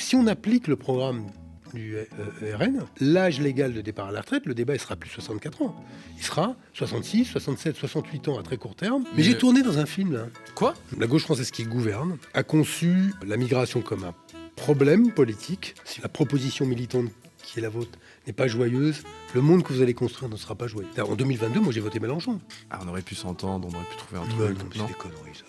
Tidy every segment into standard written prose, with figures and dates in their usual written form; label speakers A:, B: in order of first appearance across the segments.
A: si on applique le programme du RN, l'âge légal de départ à la retraite, le débat il sera plus 64 ans. Il sera 66, 67, 68 ans à très court terme. Mais j'ai tourné dans un film là.
B: Quoi ?
A: La gauche française qui gouverne a conçu la migration comme un problème politique. Si la proposition militante qui est la vôtre n'est pas joyeuse, le monde que vous allez construire ne sera pas joyeux. En 2022, moi j'ai voté Mélenchon.
B: Ah, on aurait pu s'entendre, on aurait pu trouver un
A: Mais
B: truc.
A: non, c'est
B: Non.
A: des conneries ça.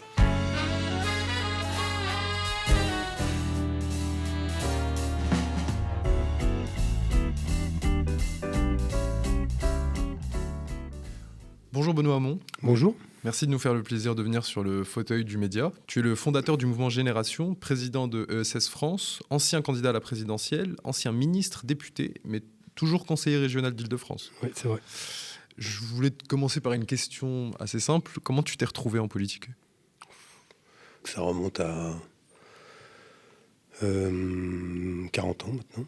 B: Bonjour Benoît Hamon.
A: Bonjour.
B: Merci de nous faire le plaisir de venir sur le fauteuil du média. Tu es le fondateur du mouvement Génération, président de ESS France, ancien candidat à la présidentielle, ancien ministre, député, mais toujours conseiller régional d'Île-de-France.
A: Oui, c'est vrai.
B: Je voulais commencer par une question assez simple. Comment tu t'es retrouvé en politique ?
A: Ça remonte à 40 ans maintenant,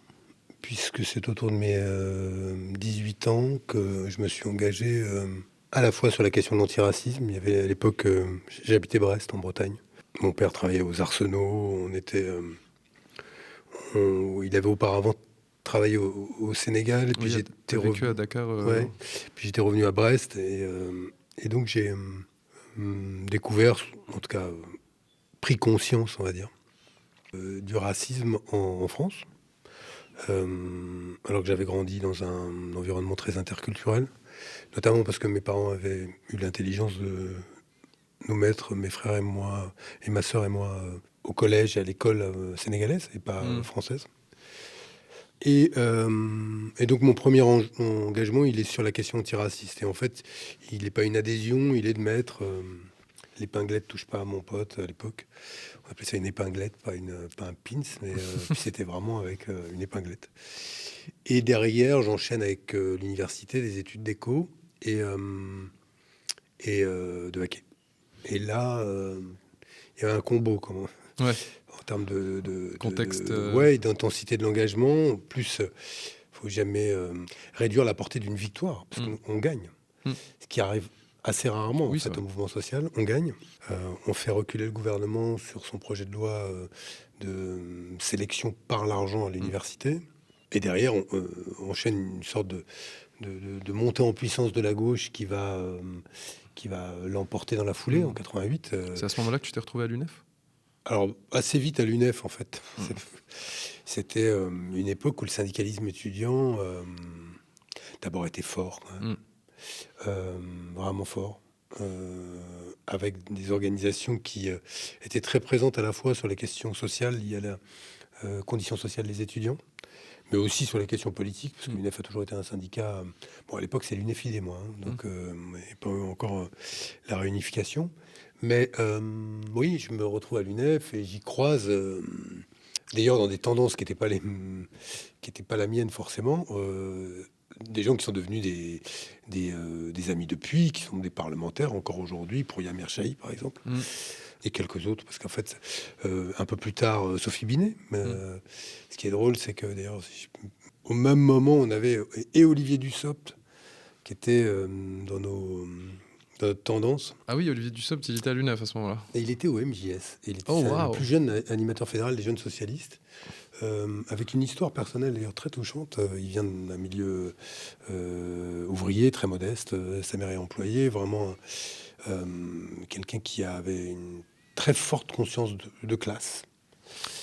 A: puisque c'est autour de mes 18 ans que je me suis engagé à la fois sur la question de l'antiracisme. Il y avait à l'époque, j'habitais Brest en Bretagne. Mon père travaillait aux Arsenaux, il avait auparavant travaillé au Sénégal, et puis j'étais
B: vécu à Dakar.
A: Ouais. Puis j'étais revenu à Brest, et donc j'ai découvert, en tout cas pris conscience, on va dire, du racisme en France, alors que j'avais grandi dans un environnement très interculturel, notamment parce que mes parents avaient eu l'intelligence de nous mettre, mes frères et moi, et ma sœur et moi, au collège et à l'école sénégalaise et pas française. Et donc mon premier engagement, il est sur la question antiraciste. Et en fait, il n'est pas une adhésion, il est de mettre l'épinglette touche pas à mon pote à l'époque. On appelait ça une épinglette, pas un pins, mais puis c'était vraiment avec une épinglette. Et derrière, j'enchaîne avec l'université, des études d'éco et de hockey. Et là, il y avait un combo,
B: Ouais.
A: en termes de
B: Contexte.
A: D'intensité de l'engagement. Plus, faut jamais réduire la portée d'une victoire, parce qu'on gagne. Ce qui arrive assez rarement en fait, au mouvement social. On gagne. On fait reculer le gouvernement sur son projet de loi de sélection par l'argent à l'université. Et derrière, on enchaîne une sorte de montée en puissance de la gauche qui va l'emporter dans la foulée en 88.
B: C'est à ce moment-là que tu t'es retrouvé à l'UNEF ?
A: Alors, assez vite à l'UNEF, en fait. C'était une époque où le syndicalisme étudiant, d'abord, était fort. Vraiment fort. Avec des organisations qui étaient très présentes à la fois sur les questions sociales liées à la condition sociale des étudiants, mais aussi sur les questions politiques, parce que l'UNEF a toujours été un syndicat... Bon, à l'époque, c'est l'UNEFIDE, moi, donc pas encore la réunification. Mais oui, je me retrouve à l'UNEF et j'y croise, d'ailleurs dans des tendances qui n'étaient pas la mienne forcément, des gens qui sont devenus des amis depuis, qui sont des parlementaires encore aujourd'hui, pour Yamir Chahi par exemple, et quelques autres, parce qu'en fait, un peu plus tard, Sophie Binet. Ce qui est drôle, c'est que d'ailleurs, au même moment, on avait et Olivier Dussopt, qui était dans notre tendance.
B: Ah oui, Olivier Dussopt, il était à l'UNEF à ce moment-là.
A: Et il était au MJS. Et il était le plus jeune animateur fédéral des jeunes socialistes, avec une histoire personnelle d'ailleurs très touchante. Il vient d'un milieu ouvrier, très modeste. Sa mère est employée, vraiment quelqu'un qui avait une très forte conscience de classe.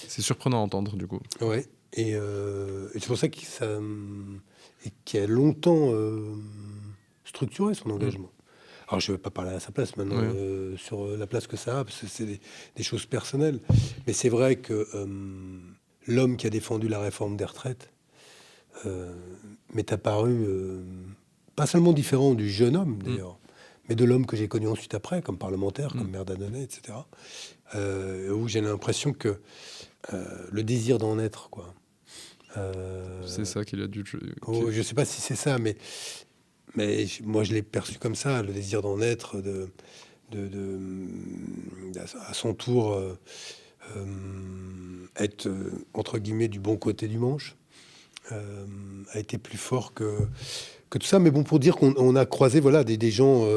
B: C'est surprenant à entendre, du coup.
A: Ouais. Et c'est pour ça qu'il a longtemps structuré son engagement. Alors, je ne vais pas parler à sa place maintenant, sur la place que ça a, parce que c'est des choses personnelles. Mais c'est vrai que l'homme qui a défendu la réforme des retraites m'est apparu pas seulement différent du jeune homme, d'ailleurs, mais de l'homme que j'ai connu ensuite après, comme parlementaire, comme maire d'Annonay, etc., où j'ai l'impression que le désir d'en être, quoi.
B: C'est ça qu'il a dû...
A: je ne sais pas si c'est ça, mais moi, je l'ai perçu comme ça, le désir d'en être, à son tour, être, entre guillemets, du bon côté du manche, a été plus fort que tout ça. Mais bon, pour dire qu'on a croisé des gens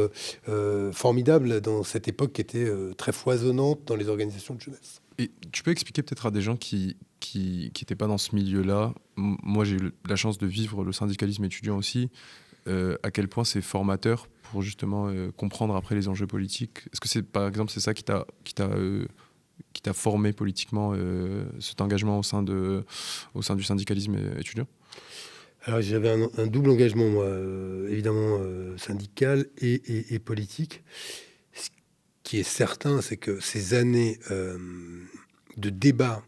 A: formidables dans cette époque qui était très foisonnante dans les organisations de jeunesse.
B: Et tu peux expliquer peut-être à des gens qui n'étaient pas dans ce milieu-là, moi j'ai eu la chance de vivre le syndicalisme étudiant aussi, à quel point c'est formateur pour justement comprendre après les enjeux politiques. Est-ce que c'est par exemple c'est ça qui t'a formé politiquement, cet engagement au sein du syndicalisme étudiant?
A: Alors j'avais un double engagement, moi, évidemment syndical et politique. Ce qui est certain, c'est que ces années de débat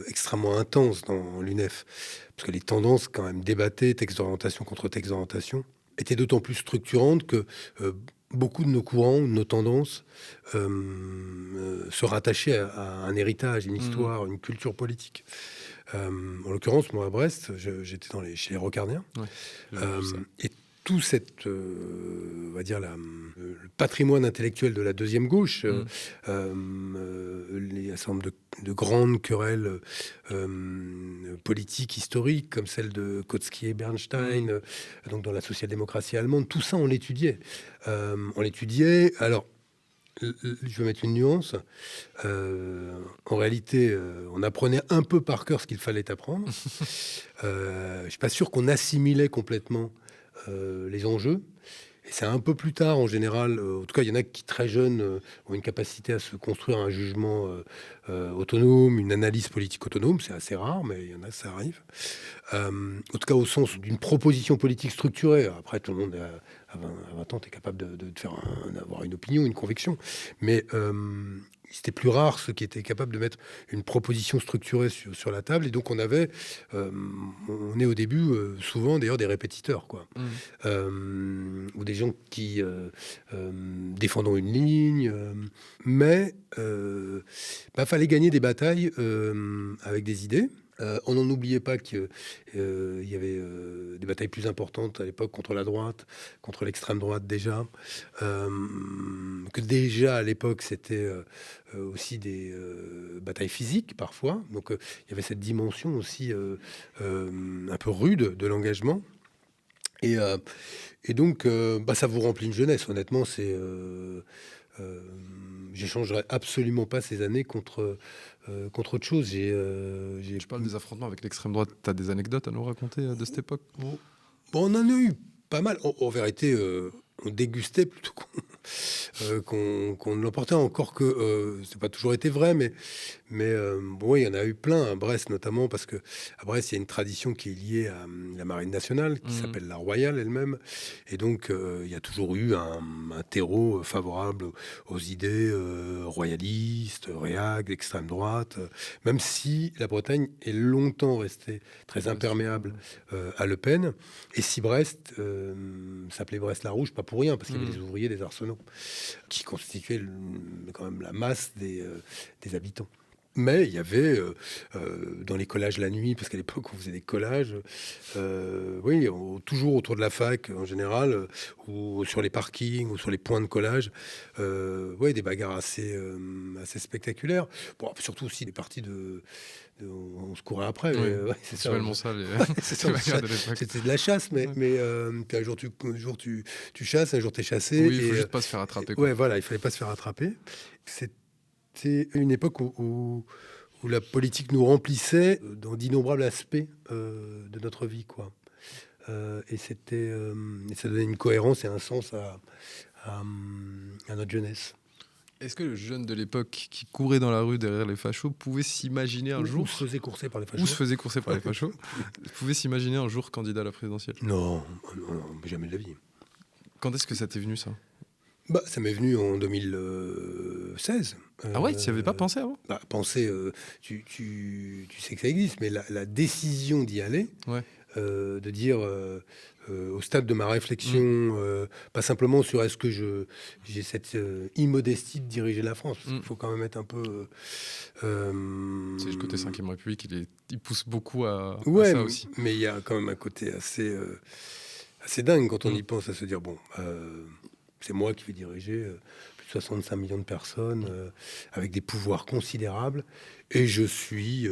A: extrêmement intenses dans l'UNEF, parce que les tendances quand même débattaient, texte d'orientation contre texte d'orientation, étaient d'autant plus structurantes que beaucoup de nos courants, de nos tendances se rattachaient à un héritage, une histoire, une culture politique. En l'occurrence, moi à Brest, j'étais chez les Rocardiens.
B: Ouais,
A: Et tout on va dire le patrimoine intellectuel de la deuxième gauche, les ensembles de grandes querelles politiques historiques, comme celle de Kautsky et Bernstein, donc dans la social-démocratie allemande, tout ça on l'étudiait. Alors, je vais mettre une nuance. En réalité, on apprenait un peu par cœur ce qu'il fallait apprendre. Je suis pas sûr qu'on assimilait complètement les enjeux. Et c'est un peu plus tard, en général, en tout cas, il y en a qui, très jeunes, ont une capacité à se construire un jugement autonome, une analyse politique autonome. C'est assez rare, mais il y en a, ça arrive. En tout cas, au sens d'une proposition politique structurée. Après, tout le monde, à 20 ans, est capable d'avoir une opinion, une conviction. Mais c'était plus rare ceux qui étaient capables de mettre une proposition structurée sur la table. Et donc, on est au début souvent d'ailleurs des répétiteurs, quoi. Ou des gens qui défendant une ligne. Mais fallait gagner des batailles avec des idées. On n'en oubliait pas qu'il y avait des batailles plus importantes à l'époque contre la droite, contre l'extrême droite déjà. Que déjà à l'époque c'était aussi des batailles physiques parfois. Donc il y avait cette dimension aussi un peu rude de l'engagement. Et donc ça vous remplit une jeunesse. Honnêtement, j'échangerais absolument pas ces années contre autre chose.
B: Tu parles des affrontements avec l'extrême droite. Tu as des anecdotes à nous raconter de cette époque?
A: Bon, on en a eu pas mal. En vérité, on dégustait plutôt qu'on ne l'emportait, encore que c'est pas toujours été vrai, mais il y en a eu plein à Brest notamment, parce que à Brest il y a une tradition qui est liée à la marine nationale qui s'appelle la Royale elle-même, et donc il y a toujours eu un terreau favorable aux idées royalistes, réac, d'extrême droite, même si la Bretagne est longtemps restée très imperméable à Le Pen, et si Brest s'appelait Brest-la-Rouge, pas pour rien, parce qu'il y avait des ouvriers des arsenaux qui constituaient quand même la masse des habitants. Mais il y avait dans les collages la nuit, parce qu'à l'époque on faisait des collages, toujours autour de la fac en général, ou sur les parkings, ou sur les points de collage, des bagarres assez spectaculaires. Bon, surtout aussi des parties on se courait après.
B: C'est seulement ça.
A: C'était de la chasse, mais un jour tu chasses, un jour t'es chassé.
B: Oui, il faut juste pas se faire attraper, quoi.
A: Ouais, voilà, il fallait pas se faire attraper. C'était une époque où la politique nous remplissait dans d'innombrables aspects de notre vie, quoi. Et ça donnait une cohérence et un sens à notre jeunesse.
B: Est-ce que le jeune de l'époque qui courait dans la rue derrière les fachos pouvait s'imaginer un jour...
A: Ou se faisait courser par les fachos.
B: Ou se faisait courser par les fachos. Pouvait s'imaginer un jour candidat à la présidentielle?
A: Non, jamais de la vie.
B: Quand est-ce que ça t'est venu, ça?
A: Ça m'est venu en 2016.
B: Ah ouais, tu n'y avais pas pensé avant?
A: Penser, tu sais que ça existe, mais la décision d'y aller, de dire au stade de ma réflexion, pas simplement sur est-ce que j'ai cette immodestie de diriger la France, parce qu'il faut quand même être un peu...
B: C'est le côté 5e République, il pousse beaucoup à ça aussi.
A: Mais il y a quand même un côté assez dingue quand on y pense, à se dire, bon... c'est moi qui vais diriger plus de 65 millions de personnes avec des pouvoirs considérables, et je suis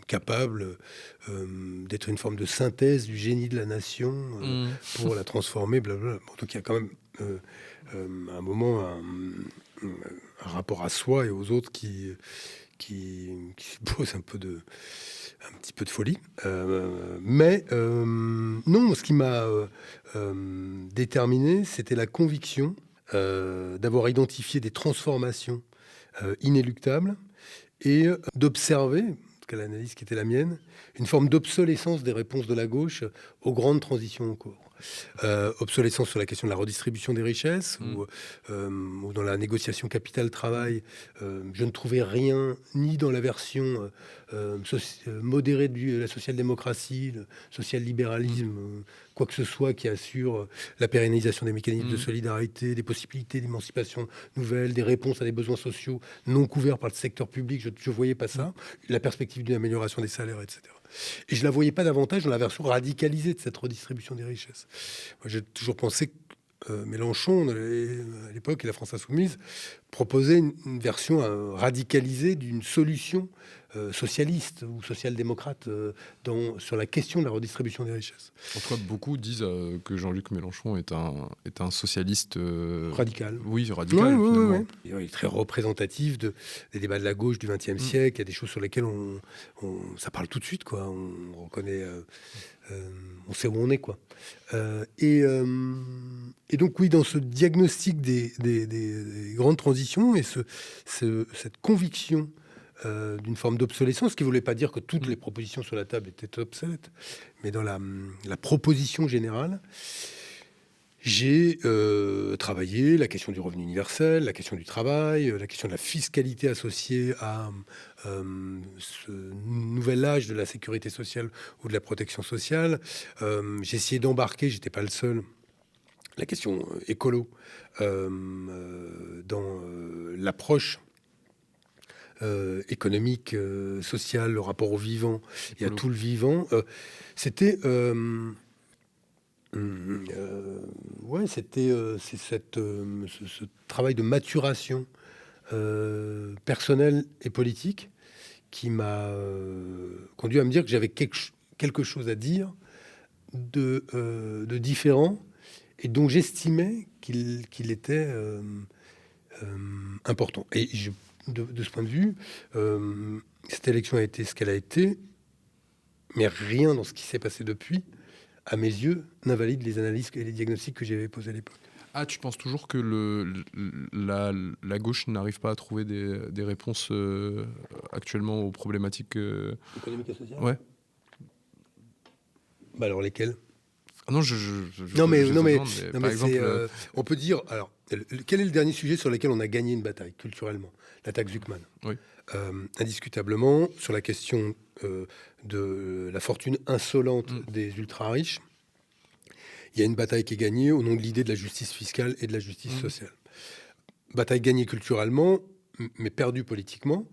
A: capable d'être une forme de synthèse du génie de la nation pour la transformer, blablabla. Bon, donc il y a quand même un moment un rapport à soi et aux autres qui suppose un petit peu de folie. Non, ce qui m'a déterminé, c'était la conviction d'avoir identifié des transformations inéluctables et d'observer, quelle l'analyse qui était la mienne, une forme d'obsolescence des réponses de la gauche aux grandes transitions en cours. Obsolescence sur la question de la redistribution des richesses ou dans la négociation capital-travail. Je ne trouvais rien ni dans la version modérée de la social-démocratie, le social-libéralisme, quoi que ce soit qui assure la pérennisation des mécanismes de solidarité, des possibilités d'émancipation nouvelles, des réponses à des besoins sociaux non couverts par le secteur public. Je ne voyais pas ça. La perspective d'une amélioration des salaires, etc. Et je ne la voyais pas davantage dans la version radicalisée de cette redistribution des richesses. Moi, j'ai toujours pensé que Mélenchon, à l'époque, et la France Insoumise, proposait une version radicalisée d'une solution socialiste ou social-démocrate sur la question de la redistribution des richesses.
B: En tout cas, beaucoup disent que Jean-Luc Mélenchon est un socialiste...
A: radical.
B: Oui, radical, finalement.
A: Ouais. Il est très représentatif des débats de la gauche du XXe siècle. Il y a des choses sur lesquelles ça parle tout de suite, quoi. On reconnaît... on sait où on est, quoi. Et donc, oui, dans ce diagnostic des grandes transitions et cette conviction d'une forme d'obsolescence, ce qui ne voulait pas dire que toutes les propositions sur la table étaient obsolètes, mais dans la proposition générale, j'ai travaillé la question du revenu universel, la question du travail, la question de la fiscalité associée à ce nouvel âge de la sécurité sociale ou de la protection sociale. J'ai essayé d'embarquer, j'étais pas le seul, la question écolo dans l'approche économique, sociale, le rapport au vivant et à tout le vivant. C'était ce travail de maturation personnelle et politique qui m'a conduit à me dire que j'avais quelque chose à dire de différent et dont j'estimais qu'il était important. Et de ce point de vue, cette élection a été ce qu'elle a été, mais rien dans ce qui s'est passé depuis, à mes yeux, n'invalide les analyses et les diagnostics que j'avais posés à l'époque.
B: Ah, tu penses toujours que la gauche n'arrive pas à trouver des réponses actuellement aux problématiques
A: économiques et sociales ?
B: Ouais.
A: Bah alors lesquelles ?
B: Non,
A: par exemple, on peut dire. Alors, quel est le dernier sujet sur lequel on a gagné une bataille culturellement ? L'attaque Zuckman.
B: Oui.
A: Indiscutablement, sur la question de la fortune insolente des ultra-riches, il y a une bataille qui est gagnée au nom de l'idée de la justice fiscale et de la justice sociale. Bataille gagnée culturellement, mais perdue politiquement,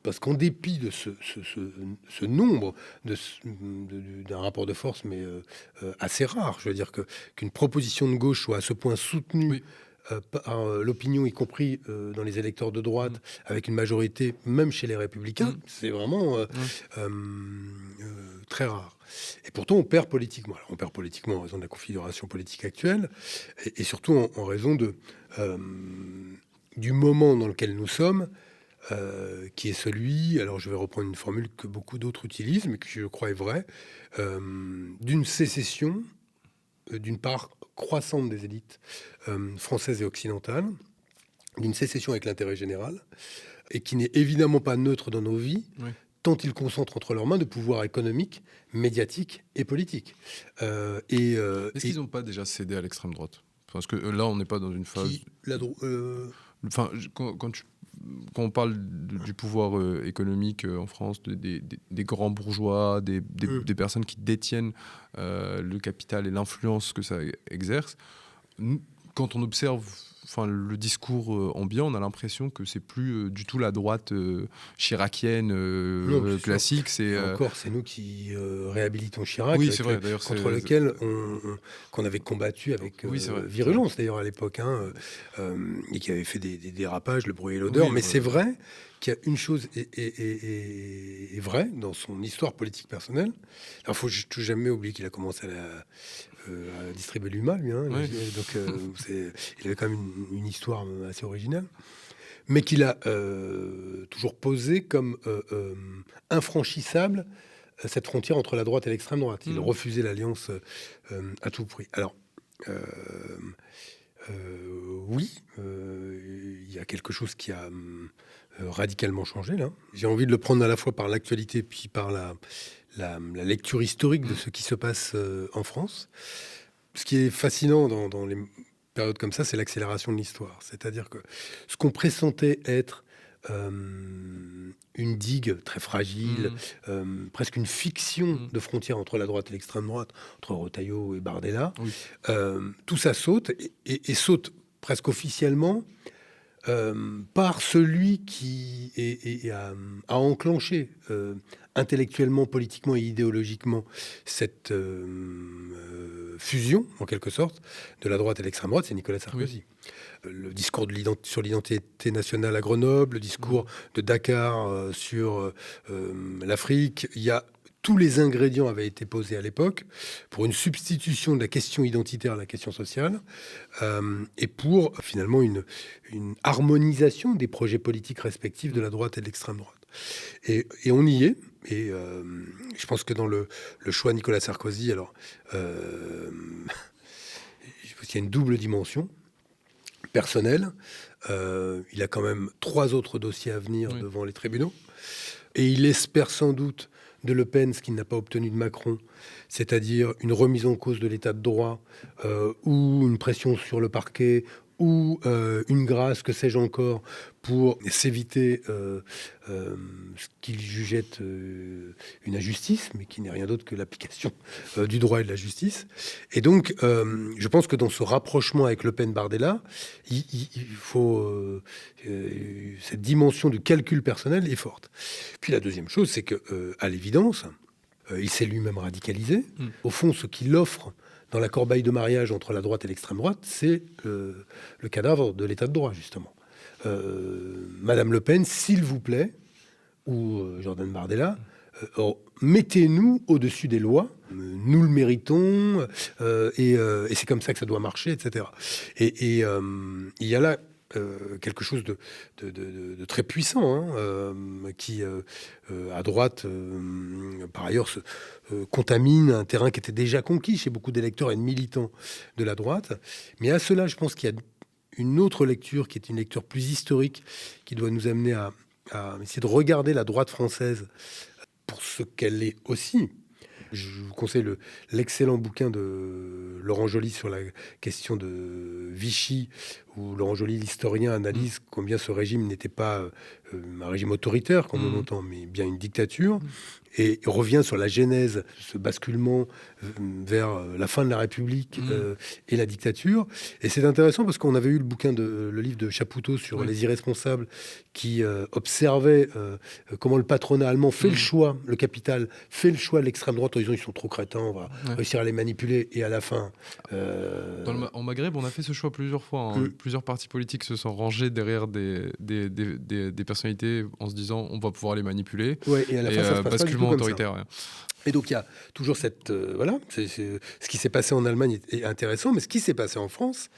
A: parce qu'en dépit de ce nombre, d'un rapport de force, mais assez rare, je veux dire qu'une proposition de gauche soit à ce point soutenue par l'opinion, y compris dans les électeurs de droite, avec une majorité, même chez les Républicains, c'est vraiment très rare. Et pourtant, on perd politiquement. Alors, on perd politiquement en raison de la configuration politique actuelle, et surtout en raison du moment dans lequel nous sommes, qui est celui, alors je vais reprendre une formule que beaucoup d'autres utilisent, mais que je crois est vraie, d'une sécession, d'une part croissante des élites françaises et occidentales, d'une sécession avec l'intérêt général, et qui n'est évidemment pas neutre dans nos vies, tant ils concentrent entre leurs mains de pouvoir économique, médiatique et politique.
B: Est-ce qu'ils n'ont pas déjà cédé à l'extrême droite ? Parce que là, on n'est pas dans une phase... Enfin, quand on parle du pouvoir économique en France, des grands bourgeois, des personnes qui détiennent le capital et l'influence que ça exerce, quand on observe le discours ambiant, on a l'impression que c'est plus du tout la droite chiracienne classique.
A: Encore, c'est nous qui réhabilitons Chirac,
B: oui, c'est vrai,
A: contre lequel qu'on avait combattu avec virulence d'ailleurs à l'époque, et qui avait fait des dérapages, le bruit et l'odeur. Mais c'est vrai qu'il y a une chose est vraie dans son histoire politique personnelle. Alors, il faut jamais oublier qu'il a commencé à distribuer l'UMA, lui. Donc, il avait quand même une histoire assez originale. mais qu'il a toujours posé comme infranchissable cette frontière entre la droite et l'extrême droite. Il refusait l'alliance à tout prix. Alors, oui, il y a quelque chose qui a radicalement changé, là. J'ai envie de le prendre à la fois par l'actualité puis par la lecture historique de ce qui se passe en France. Ce qui est fascinant dans les périodes comme ça, c'est l'accélération de l'histoire. C'est-à-dire que ce qu'on pressentait être une digue très fragile, presque une fiction de frontière entre la droite et l'extrême droite, entre Retailleau et Bardella, tout ça saute et saute presque officiellement par celui qui a enclenché intellectuellement, politiquement et idéologiquement cette fusion, en quelque sorte, de la droite et de l'extrême droite, c'est Nicolas Sarkozy. Le discours sur l'identité nationale à Grenoble, le discours de Dakar sur l'Afrique, tous les ingrédients avaient été posés à l'époque pour une substitution de la question identitaire à la question sociale et pour finalement une harmonisation des projets politiques respectifs de la droite et de l'extrême droite. Et on y est. Et je pense que dans le choix de Nicolas Sarkozy, alors, je pense qu'il y a une double dimension personnelle. Il a quand même 3 autres dossiers à venir devant les tribunaux. Et il espère sans doute de Le Pen ce qu'il n'a pas obtenu de Macron, c'est-à-dire une remise en cause de l'état de droit ou une pression sur le parquet ou une grâce, que sais-je encore, pour s'éviter ce qu'il jugeait une injustice, mais qui n'est rien d'autre que l'application du droit et de la justice. Et donc, je pense que dans ce rapprochement avec Le Pen-Bardella, il faut... cette dimension du calcul personnel est forte. Puis la deuxième chose, c'est que, à l'évidence, il s'est lui-même radicalisé. Au fond, ce qu'il offre dans la corbeille de mariage entre la droite et l'extrême droite, c'est le cadavre de l'état de droit, justement. Madame Le Pen, s'il vous plaît, ou Jordan Bardella, mettez-nous au-dessus des lois, nous le méritons, et c'est comme ça que ça doit marcher, etc. Et il y a là quelque chose de très puissant, qui, à droite, par ailleurs, contamine un terrain qui était déjà conquis chez beaucoup d'électeurs et de militants de la droite. Mais à cela, je pense qu'il y a une autre lecture, qui est une lecture plus historique, qui doit nous amener à essayer de regarder la droite française pour ce qu'elle est aussi. Je vous conseille l'excellent bouquin de Laurent Joly sur la question de Vichy, où Laurent Joly, l'historien, analyse combien ce régime n'était pas un régime autoritaire, comme on l'entend, mais bien une dictature, et revient sur la genèse, ce basculement vers la fin de la République et la dictature. Et c'est intéressant parce qu'on avait eu le livre de Chapoutot sur les irresponsables, qui observait comment le patronat allemand fait le choix, le capital fait le choix de l'extrême droite en disant ils sont trop crétins, on va réussir à les manipuler, et à la fin...
B: En Maghreb, on a fait ce choix plusieurs fois. Plusieurs partis politiques se sont rangés derrière des personnalités en se disant on va pouvoir les manipuler.
A: Et à la fin, ça se passe
B: basculement
A: pas du tout
B: autoritaire.
A: comme ça. Et donc il y a toujours cette... voilà, ce qui s'est passé en Allemagne est intéressant, mais ce qui s'est passé en France,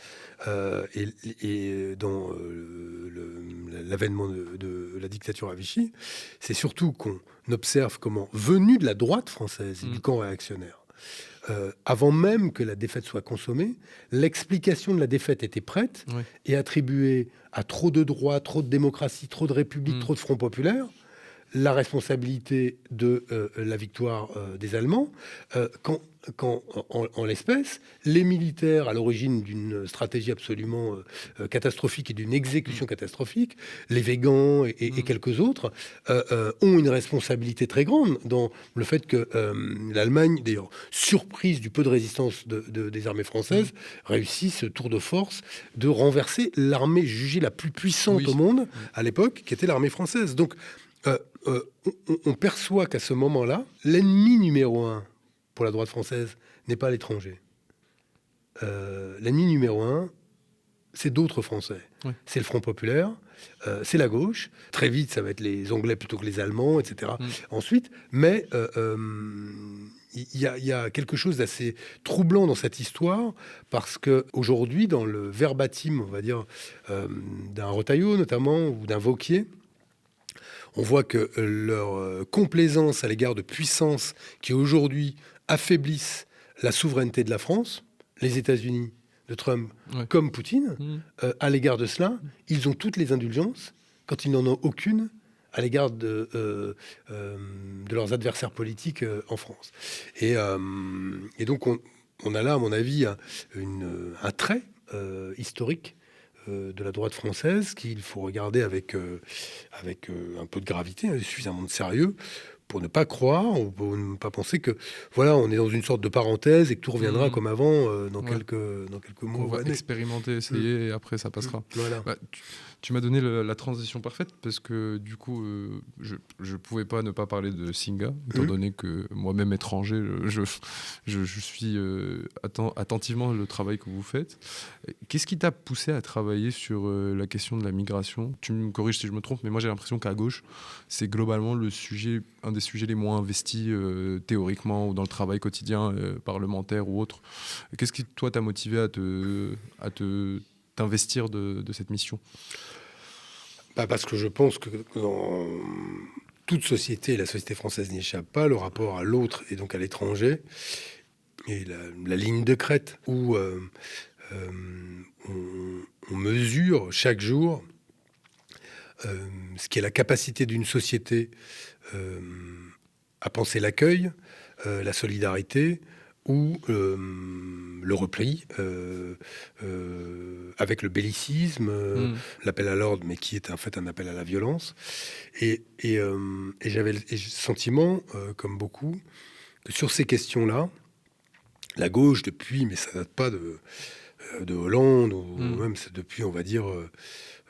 A: et dans l'avènement de la dictature à Vichy, c'est surtout qu'on observe comment, venu de la droite française et du camp réactionnaire, avant même que la défaite soit consommée, l'explication de la défaite était prête et attribuée à trop de droit, trop de démocratie, trop de république, trop de front populaire, la responsabilité de la victoire des Allemands, quand en l'espèce, les militaires, à l'origine d'une stratégie absolument catastrophique et d'une exécution catastrophique, les Weygand et quelques autres, ont une responsabilité très grande dans le fait que l'Allemagne, d'ailleurs surprise du peu de résistance des armées françaises, réussit ce tour de force de renverser l'armée jugée la plus puissante au monde à l'époque, qui était l'armée française. Donc, on perçoit qu'à ce moment-là, l'ennemi numéro 1 pour la droite française n'est pas l'étranger. L'ennemi numéro 1, c'est d'autres Français. C'est le Front populaire, c'est la gauche. Très vite, ça va être les Anglais plutôt que les Allemands, etc. Ensuite, mais il y a quelque chose d'assez troublant dans cette histoire, parce qu'aujourd'hui, dans le verbatim, on va dire, d'un Retailleau notamment, ou d'un Vauquier, on voit que leur complaisance à l'égard de puissances qui aujourd'hui affaiblissent la souveraineté de la France, les États-Unis de Trump comme Poutine, à l'égard de cela, ils ont toutes les indulgences quand ils n'en ont aucune à l'égard de leurs adversaires politiques en France. Et donc on a là, à mon avis, un trait historique de la droite française qu'il faut regarder avec un peu de gravité, suffisamment de sérieux, pour ne pas croire ou pour ne pas penser que voilà, on est dans une sorte de parenthèse et que tout reviendra comme avant dans quelques mois.
B: On va expérimenter, essayer et après ça passera.
A: Voilà.
B: Bah, tu m'as donné la transition parfaite parce que du coup, je pouvais pas ne pas parler de Singa, étant donné que moi-même étranger, je suis attentivement le travail que vous faites. Qu'est-ce qui t'a poussé à travailler sur la question de la migration ? Tu me corriges si je me trompe, mais moi j'ai l'impression qu'à gauche, c'est globalement un des sujets les moins investis théoriquement ou dans le travail quotidien parlementaire ou autre. Qu'est-ce qui, toi, t'a motivé à t'investir de cette mission ?
A: Parce que je pense que dans toute société, la société française n'y échappe pas, le rapport à l'autre et donc à l'étranger, et la ligne de crête où on mesure chaque jour ce qui est la capacité d'une société à penser l'accueil, la solidarité ou le repli, avec le bellicisme, l'appel à l'ordre, mais qui est en fait un appel à la violence. Et j'avais le sentiment, comme beaucoup, que sur ces questions-là, la gauche, depuis, mais ça date pas de Hollande, ou même c'est depuis, on va dire,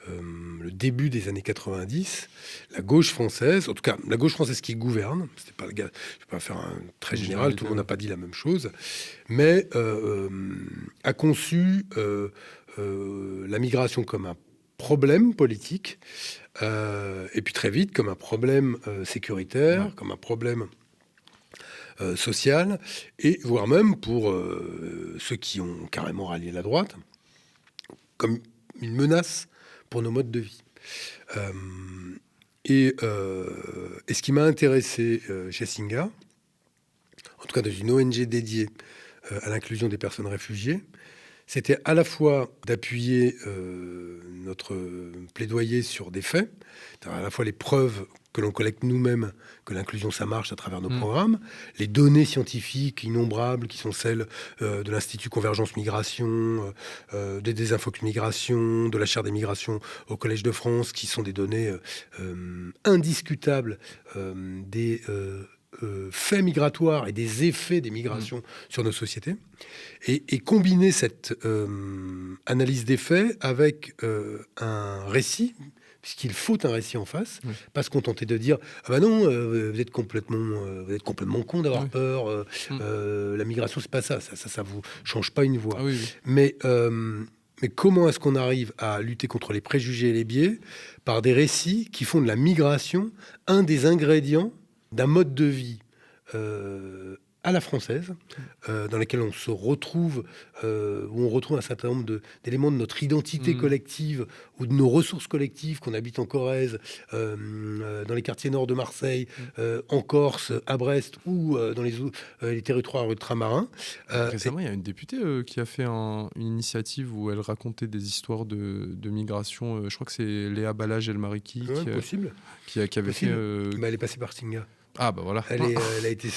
A: le début des années 90, la gauche française, en tout cas la gauche française qui gouverne, c'était pas le gars, je vais pas faire un très général, tout le monde n'a pas dit la même chose, mais a conçu la migration comme un problème politique, et puis très vite comme un problème sécuritaire, comme un problème social, et voire même pour ceux qui ont carrément rallié la droite, comme une menace pour nos modes de vie. Et ce qui m'a intéressé chez Singa, en tout cas dans une ONG dédiée à l'inclusion des personnes réfugiées, c'était à la fois d'appuyer notre plaidoyer sur des faits, à la fois les preuves que l'on collecte nous-mêmes, que l'inclusion, ça marche à travers nos programmes, les données scientifiques innombrables qui sont celles de l'Institut Convergence Migration, des Infox Migration, de la chaire des migrations au Collège de France, qui sont des données indiscutables des faits migratoires et des effets des migrations sur nos sociétés, et combiner cette analyse des faits avec un récit, puisqu'il faut un récit en face, pas se contenter de dire ah bah non, vous êtes complètement con d'avoir peur, la migration c'est pas ça vous change pas une voix. Mais comment est-ce qu'on arrive à lutter contre les préjugés et les biais par des récits qui font de la migration un des ingrédients d'un mode de vie à la française, dans lequel on se retrouve, où on retrouve un certain nombre d'éléments de notre identité collective ou de nos ressources collectives, qu'on habite en Corrèze, dans les quartiers nord de Marseille, en Corse, à Brest ou dans les territoires ultramarins.
B: Récemment, il y a une députée qui a fait une initiative où elle racontait des histoires de migration. Je crois que c'est Léa Balage-Elmariki qui avait fait...
A: elle est passée par Singa.
B: Ah bah voilà.
A: Elle a été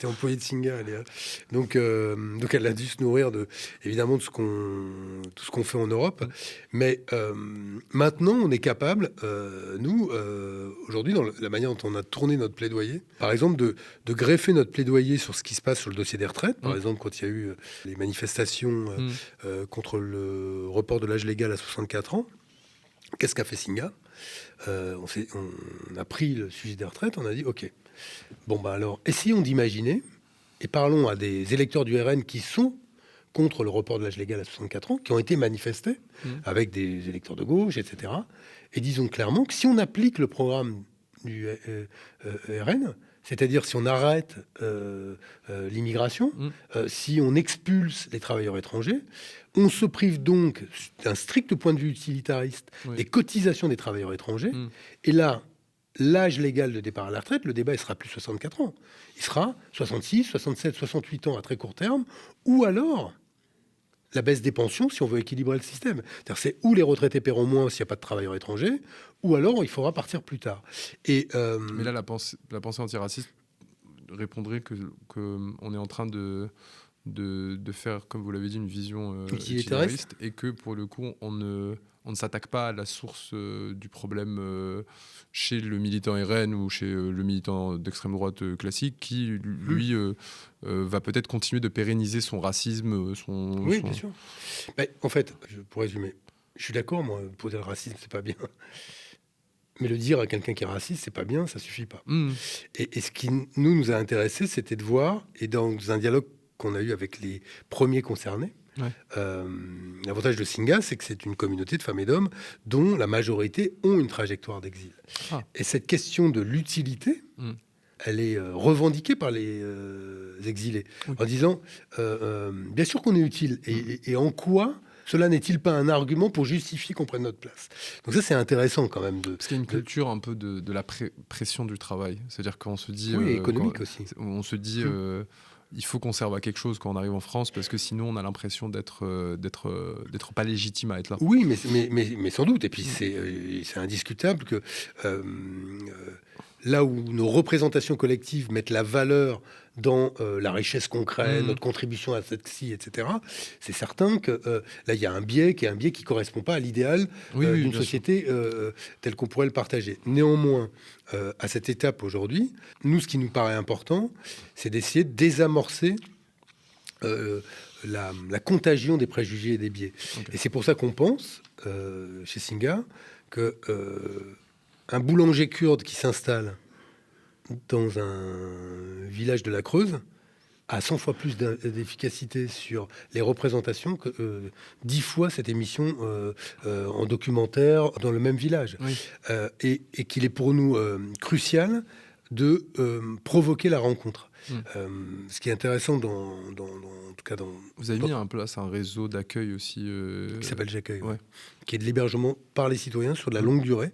A: employée de Singa. Donc elle a dû se nourrir évidemment de tout ce qu'on fait en Europe. Mais maintenant, on est capable, nous, aujourd'hui, dans la manière dont on a tourné notre plaidoyer, par exemple, de greffer notre plaidoyer sur ce qui se passe sur le dossier des retraites. Par exemple, quand il y a eu les manifestations contre le report de l'âge légal à 64 ans, qu'est-ce qu'a fait Singa ? On a pris le sujet des retraites, on a dit OK. Bon, alors, essayons d'imaginer, et parlons à des électeurs du RN qui sont contre le report de l'âge légal à 64 ans, qui ont été manifestés avec des électeurs de gauche, etc. Et disons clairement que si on applique le programme du RN, C'est-à-dire si on arrête l'immigration, si on expulse les travailleurs étrangers, on se prive donc, d'un strict point de vue utilitariste, des cotisations des travailleurs étrangers. Et là, l'âge légal de départ à la retraite, le débat, il sera plus 64 ans. Il sera 66, 67, 68 ans à très court terme, ou alors la baisse des pensions si on veut équilibrer le système. C'est-à-dire, c'est où les retraités paieront moins s'il n'y a pas de travailleurs étrangers, ou alors il faudra partir plus tard.
B: Mais là, la pensée antiraciste répondrait qu'on est en train de faire, comme vous l'avez dit, une vision utilitariste, et que pour le coup, on ne s'attaque pas à la source du problème chez le militant RN ou chez le militant d'extrême droite classique, qui, lui, va peut-être continuer de pérenniser son racisme.
A: Oui, bien sûr. Mais, en fait, pour résumer, je suis d'accord, moi, poser le racisme, c'est pas bien. Mais le dire à quelqu'un qui est raciste, c'est pas bien, ça suffit pas. Et ce qui nous a intéressé, c'était de voir, et dans un dialogue qu'on a eu avec les premiers concernés, l'avantage de Singa, c'est que c'est une communauté de femmes et d'hommes dont la majorité ont une trajectoire d'exil. Et cette question de l'utilité, elle est revendiquée par les exilés, en disant, bien sûr qu'on est utile, et en quoi cela n'est-il pas un argument pour justifier qu'on prenne notre place? Donc ça, c'est intéressant quand même.
B: Parce qu'il y a une culture un peu de la pression du travail. C'est-à-dire qu'on se dit...
A: Oui, économique aussi.
B: On se dit... il faut qu'on serve à quelque chose quand on arrive en France, parce que sinon on a l'impression d'être pas légitime à être là.
A: Oui, mais sans doute. Et puis c'est indiscutable que là où nos représentations collectives mettent la valeur dans la richesse concrète, notre contribution à celle-ci, etc., c'est certain que là, il y a un biais qui correspond pas à l'idéal d'une société telle qu'on pourrait le partager. Néanmoins, à cette étape aujourd'hui, nous, ce qui nous paraît important, c'est d'essayer de désamorcer la contagion des préjugés et des biais. Et c'est pour ça qu'on pense, chez Singa, que un boulanger kurde qui s'installe dans un village de la Creuse a 100 fois plus d'efficacité sur les représentations que 10 fois cette émission en documentaire dans le même village. Et qu'il est pour nous crucial de provoquer la rencontre. Ce qui est intéressant en tout cas
B: vous avez mis en place un réseau d'accueil aussi
A: qui s'appelle J'accueille, qui est de l'hébergement par les citoyens sur de la longue durée,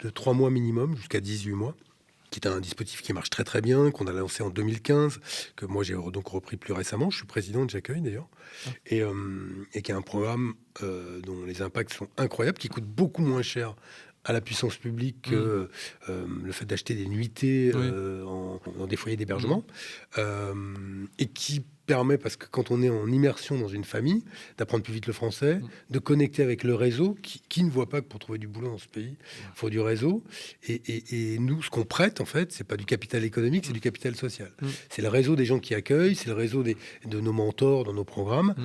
A: de 3 mois minimum jusqu'à 18 mois, qui est un dispositif qui marche très très bien, qu'on a lancé en 2015, que moi j'ai donc repris plus récemment. Je suis président de J'accueille d'ailleurs, et qui est un programme dont les impacts sont incroyables, qui coûte beaucoup moins cher à la puissance publique que le fait d'acheter des nuitées dans des foyers d'hébergement, et qui permet, parce que quand on est en immersion dans une famille, d'apprendre plus vite le français, de connecter avec le réseau, qui ne voit pas que pour trouver du boulot dans ce pays, il faut du réseau. Et nous, ce qu'on prête, en fait, c'est pas du capital économique, c'est du capital social. C'est le réseau des gens qui accueillent, c'est le réseau de nos mentors dans nos programmes.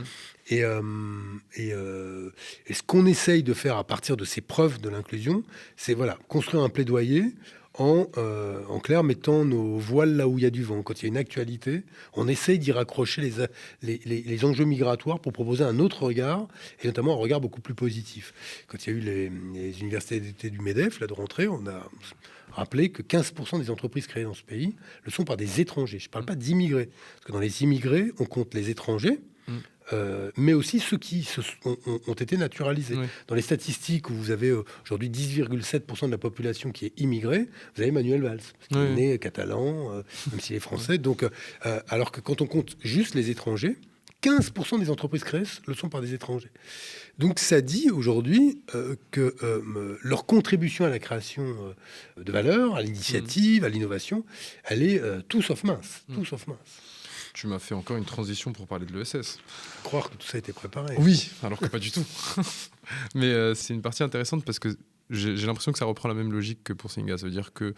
A: Et ce qu'on essaye de faire à partir de ces preuves de l'inclusion, c'est construire un plaidoyer en clair, mettant nos voiles là où il y a du vent. Quand il y a une actualité, on essaye d'y raccrocher les enjeux migratoires pour proposer un autre regard, et notamment un regard beaucoup plus positif. Quand il y a eu les universités d'été du MEDEF, là de rentrée, on a rappelé que 15% des entreprises créées dans ce pays le sont par des étrangers. Je ne parle pas d'immigrés, parce que dans les immigrés, on compte les étrangers, mais aussi ceux qui ont été naturalisés. Dans les statistiques où vous avez aujourd'hui 10,7% de la population qui est immigrée, vous avez Manuel Valls, qui est né catalan, même s'il est français. Donc, alors que quand on compte juste les étrangers, 15% des entreprises créées le sont par des étrangers. Donc ça dit aujourd'hui que leur contribution à la création de valeur, à l'initiative, à l'innovation, elle est tout sauf mince. Tout sauf mince.
B: Tu m'as fait encore une transition pour parler de l'ESS.
A: Croire que tout ça a été préparé.
B: Oui, alors que pas du tout. Mais c'est une partie intéressante parce que j'ai l'impression que ça reprend la même logique que pour Singa. Ça veut dire que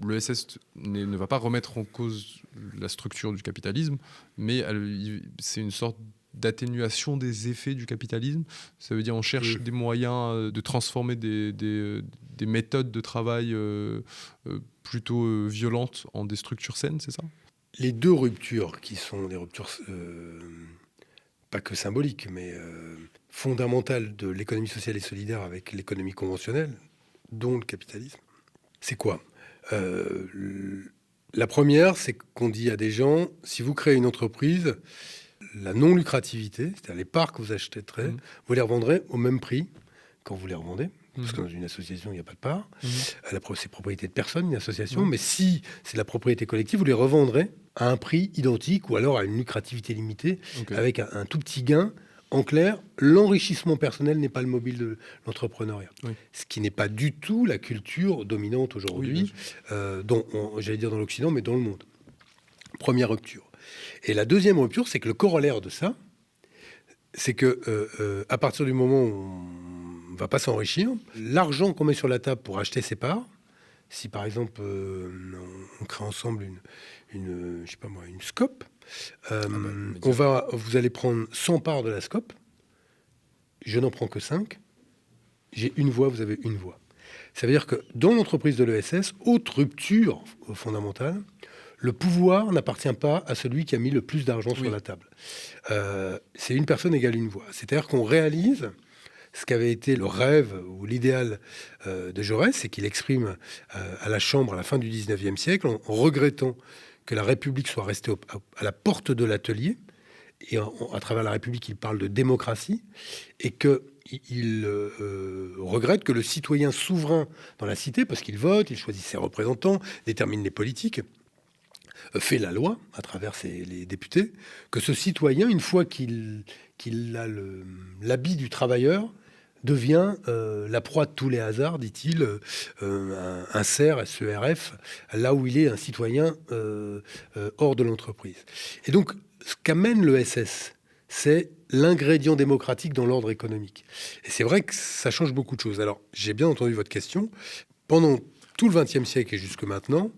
B: l'ESS ne va pas remettre en cause la structure du capitalisme, mais c'est une sorte d'atténuation des effets du capitalisme. Ça veut dire on cherche des moyens de transformer des méthodes de travail plutôt violentes en des structures saines, c'est ça ?
A: Les deux ruptures qui sont des ruptures pas que symboliques, mais fondamentales de l'économie sociale et solidaire avec l'économie conventionnelle, dont le capitalisme, c'est quoi ? La première, c'est qu'on dit à des gens, si vous créez une entreprise, la non-lucrativité, c'est-à-dire les parts que vous achèterez, vous les revendrez au même prix quand vous les revendez. Parce que dans une association, il n'y a pas de part. C'est propriété de personne, une association. Mais si c'est de la propriété collective, vous les revendrez à un prix identique ou alors à une lucrativité limitée avec un tout petit gain. En clair, l'enrichissement personnel n'est pas le mobile de l'entrepreneuriat. Ce qui n'est pas du tout la culture dominante aujourd'hui, j'allais dire dans l'Occident, mais dans le monde. Première rupture. Et la deuxième rupture, c'est que le corollaire de ça, c'est que à partir du moment où on ne va pas s'enrichir, l'argent qu'on met sur la table pour acheter ses parts, si par exemple on crée ensemble une SCOP, vous allez prendre 100 parts de la SCOP, je n'en prends que 5, j'ai une voix, vous avez une voix. Ça veut dire que dans l'entreprise de l'ESS, autre rupture fondamentale, le pouvoir n'appartient pas à celui qui a mis le plus d'argent sur la table. C'est une personne égale une voix. C'est-à-dire qu'on réalise ce qu'avait été le rêve ou l'idéal de Jaurès, c'est qu'il exprime à la Chambre à la fin du 19e siècle, en regrettant que la République soit restée à la porte de l'atelier. Et à travers la République, il parle de démocratie. Et qu'il regrette que le citoyen souverain dans la cité, parce qu'il vote, il choisit ses représentants, détermine les politiques, fait la loi à travers les députés, que ce citoyen, une fois qu'il a l'habit du travailleur, devient la proie de tous les hasards, dit-il, un CER, SERF, là où il est un citoyen hors de l'entreprise. Et donc, ce qu'amène l'ESS, c'est l'ingrédient démocratique dans l'ordre économique. Et c'est vrai que ça change beaucoup de choses. Alors, j'ai bien entendu votre question. Pendant tout le XXe siècle et jusque maintenant,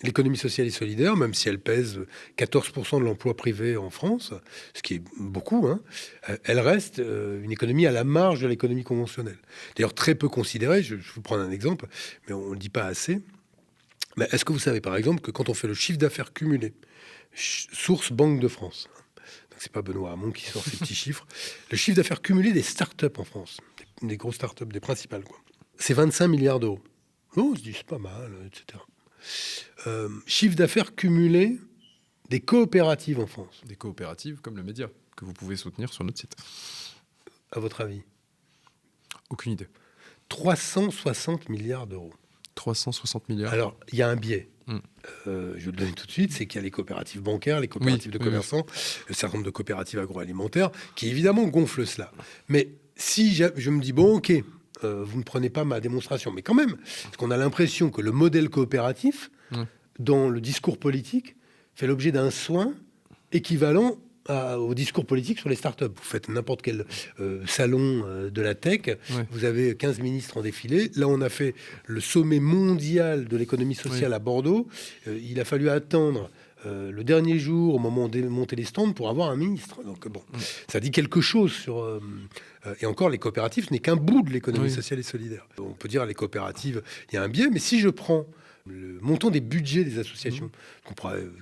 A: l'économie sociale et solidaire, même si elle pèse 14% de l'emploi privé en France, ce qui est beaucoup, elle reste une économie à la marge de l'économie conventionnelle. D'ailleurs, très peu considérée. Je vais vous prendre un exemple, mais on ne le dit pas assez. Mais est-ce que vous savez, par exemple, que quand on fait le chiffre d'affaires cumulé, source Banque de France, donc c'est pas Benoît Hamon qui sort ces petits chiffres, le chiffre d'affaires cumulé des startups en France, des grosses startups, des principales, c'est 25 milliards d'euros. On se dit, c'est pas mal, etc. Chiffre d'affaires cumulé des coopératives en France.
B: Des coopératives comme le Média, que vous pouvez soutenir sur notre site.
A: À votre avis?
B: Aucune idée.
A: 360 milliards d'euros.
B: 360 milliards.
A: Alors, il y a un biais. Je vais le donner tout de suite, c'est qu'il y a les coopératives bancaires, les coopératives de commerçants, le certain nombre de coopératives agroalimentaires, qui évidemment gonflent cela. Mais si je me dis, bon, ok, vous ne prenez pas ma démonstration, mais quand même, parce qu'on a l'impression que le modèle coopératif, dans le discours politique, fait l'objet d'un soin équivalent au discours politique sur les startups. Vous faites n'importe quel salon de la tech, vous avez 15 ministres en défilé. Là, on a fait le sommet mondial de l'économie sociale à Bordeaux. Il a fallu attendre le dernier jour, au moment de monter les stands, pour avoir un ministre. Donc bon, ça dit quelque chose sur... et encore, les coopératives, ce n'est qu'un bout de l'économie sociale et solidaire. On peut dire, les coopératives, il y a un biais, mais si je prends le montant des budgets des associations,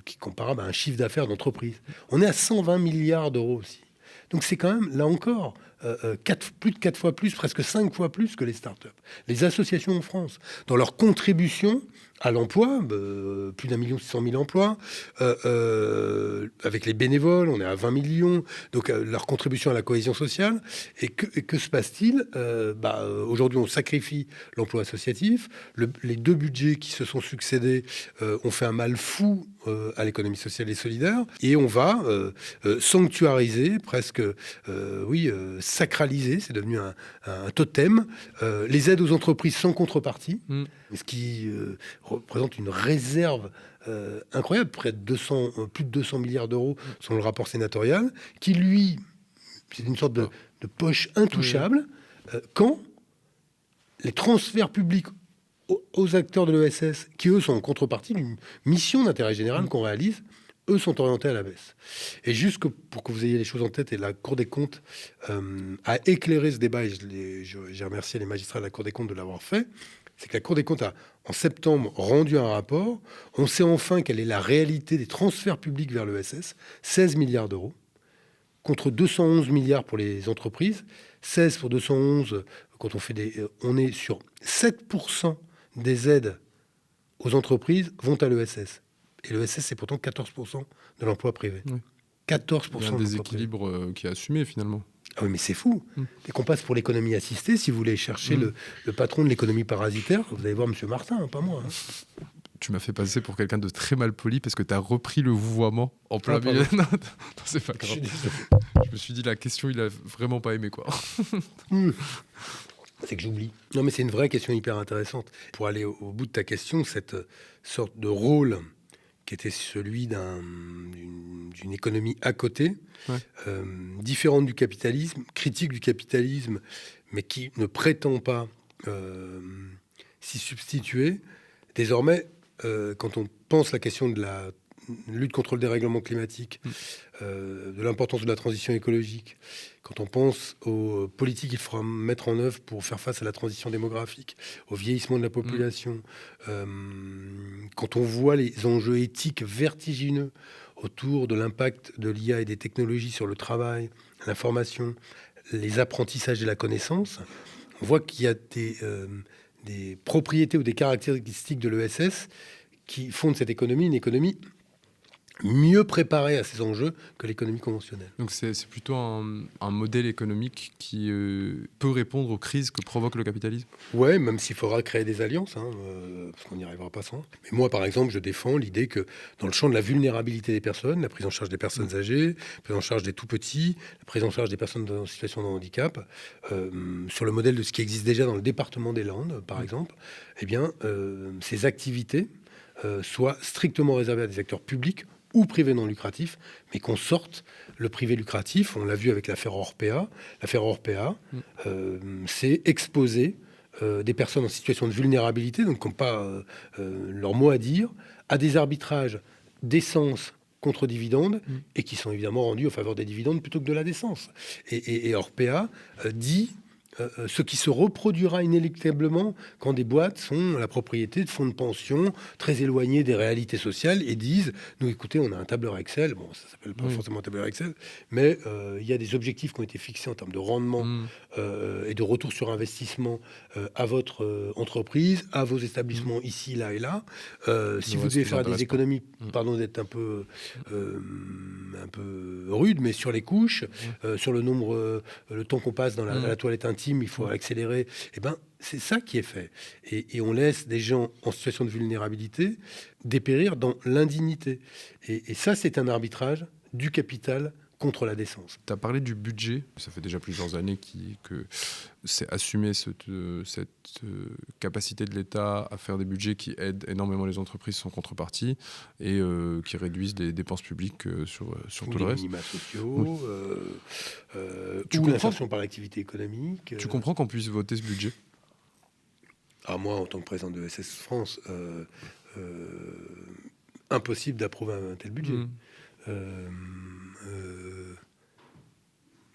A: qui est comparable à un chiffre d'affaires d'entreprise, on est à 120 milliards d'euros aussi. Donc c'est quand même, là encore, plus de 4 fois plus, presque 5 fois plus que les startups. Les associations en France, dans leur contribution à l'emploi, plus d'1 600 000 emplois, avec les bénévoles, on est à 20 millions, donc leur contribution à la cohésion sociale. Et que se passe-t-il? Aujourd'hui, on sacrifie l'emploi associatif. Les deux budgets qui se sont succédés ont fait un mal fou à l'économie sociale et solidaire. Et on va sanctuariser, presque, sacraliser, c'est devenu un totem, les aides aux entreprises sans contrepartie, ce qui représente une réserve incroyable, plus de 200 milliards d'euros selon le rapport sénatorial, qui lui, c'est une sorte de poche intouchable, quand les transferts publics aux acteurs de l'ESS, qui eux sont en contrepartie d'une mission d'intérêt général qu'on réalise, eux sont orientés à la baisse. Et juste pour que vous ayez les choses en tête, et la Cour des comptes a éclairé ce débat, et j'ai remercié les magistrats de la Cour des comptes de l'avoir fait, c'est que la Cour des comptes a, en septembre, rendu un rapport. On sait enfin quelle est la réalité des transferts publics vers l'ESS, 16 milliards d'euros, contre 211 milliards pour les entreprises, 16 pour 211, quand on est sur 7% des aides aux entreprises vont à l'ESS. Et l'ESS, c'est pourtant 14% de l'emploi privé.
B: Oui.
A: 14%
B: Il y a un déséquilibre qui est assumé finalement.
A: Ah oui, mais c'est fou. Et qu'on passe pour l'économie assistée, si vous voulez chercher le patron de l'économie parasitaire, vous allez voir M. Martin, hein, pas moi. Hein.
B: Tu m'as fait passer pour quelqu'un de très mal poli parce que tu as repris le vouvoiement en plein milieu. Non, c'est pas grave. Je me suis dit, la question, il a vraiment pas aimé, quoi.
A: C'est que j'oublie. Non, mais c'est une vraie question hyper intéressante. Pour aller au bout de ta question, cette sorte de rôle qui était celui d'une économie à côté, différente du capitalisme, critique du capitalisme, mais qui ne prétend pas s'y substituer. Désormais, quand on pense la question de la lutte contre le dérèglement climatique, de l'importance de la transition écologique, quand on pense aux politiques qu'il faudra mettre en œuvre pour faire face à la transition démographique, au vieillissement de la population, quand on voit les enjeux éthiques vertigineux autour de l'impact de l'IA et des technologies sur le travail, l'information, les apprentissages et la connaissance, on voit qu'il y a des propriétés ou des caractéristiques de l'ESS qui font de cette économie une économie mieux préparée à ces enjeux que l'économie conventionnelle.
B: Donc c'est plutôt un modèle économique qui peut répondre aux crises que provoque le capitalisme.
A: Ouais, même s'il faudra créer des alliances, parce qu'on n'y arrivera pas sans. Mais moi, par exemple, je défends l'idée que dans le champ de la vulnérabilité des personnes, la prise en charge des personnes âgées, la prise en charge des tout-petits, la prise en charge des personnes en situation de handicap, sur le modèle de ce qui existe déjà dans le département des Landes, par exemple, eh bien, ces activités soient strictement réservées à des acteurs publics ou privé non lucratif, mais qu'on sorte le privé lucratif. On l'a vu avec l'affaire Orpea. L'affaire Orpea, c'est exposer des personnes en situation de vulnérabilité, donc qui n'ont pas leur mot à dire, à des arbitrages d'essence contre dividendes, et qui sont évidemment rendus en faveur des dividendes plutôt que de la décence. Et Orpea dit ce qui se reproduira inéluctablement quand des boîtes sont la propriété de fonds de pension très éloignés des réalités sociales et disent, nous écoutez, on a un tableur Excel, bon ça s'appelle pas forcément un tableur Excel, mais il y a des objectifs qui ont été fixés en termes de rendement et de retour sur investissement à votre entreprise, à vos établissements ici, là et là. Si vous devez faire des économies, pardon d'être un peu rude, mais sur les couches, sur le nombre, le temps qu'on passe dans la toilette intime, il faut accélérer. Eh ben, c'est ça qui est fait. Et on laisse des gens en situation de vulnérabilité dépérir dans l'indignité. Et ça, c'est un arbitrage du capital contre la décence.
B: Tu as parlé du budget. Ça fait déjà plusieurs années que c'est assumé cette capacité de l'État à faire des budgets qui aident énormément les entreprises sans contrepartie et qui réduisent les dépenses publiques sur tout le reste.
A: Les minima sociaux, ou l'insertion par l'activité économique.
B: Tu comprends qu'on puisse voter ce budget ?
A: Ah, moi, en tant que président de ESS France, impossible d'approuver un tel budget.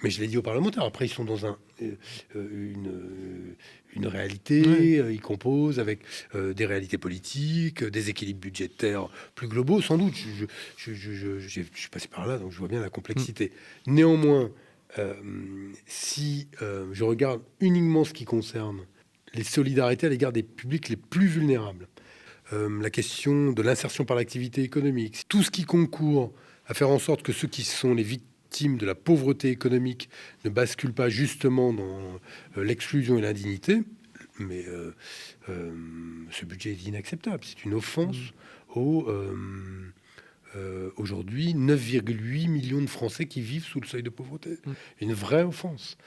A: Mais je l'ai dit aux parlementaires. Après, ils sont dans une réalité. Ils composent avec des réalités politiques, des équilibres budgétaires plus globaux, sans doute. Je suis passé par là, donc je vois bien la complexité. Néanmoins, si je regarde uniquement ce qui concerne les solidarités à l'égard des publics les plus vulnérables, la question de l'insertion par l'activité économique, tout ce qui concourt à faire en sorte que ceux qui sont les victimes de la pauvreté économique ne basculent pas justement dans l'exclusion et l'indignité, mais ce budget est inacceptable. C'est une offense aux aujourd'hui 9,8 millions de Français qui vivent sous le seuil de pauvreté. Une vraie offense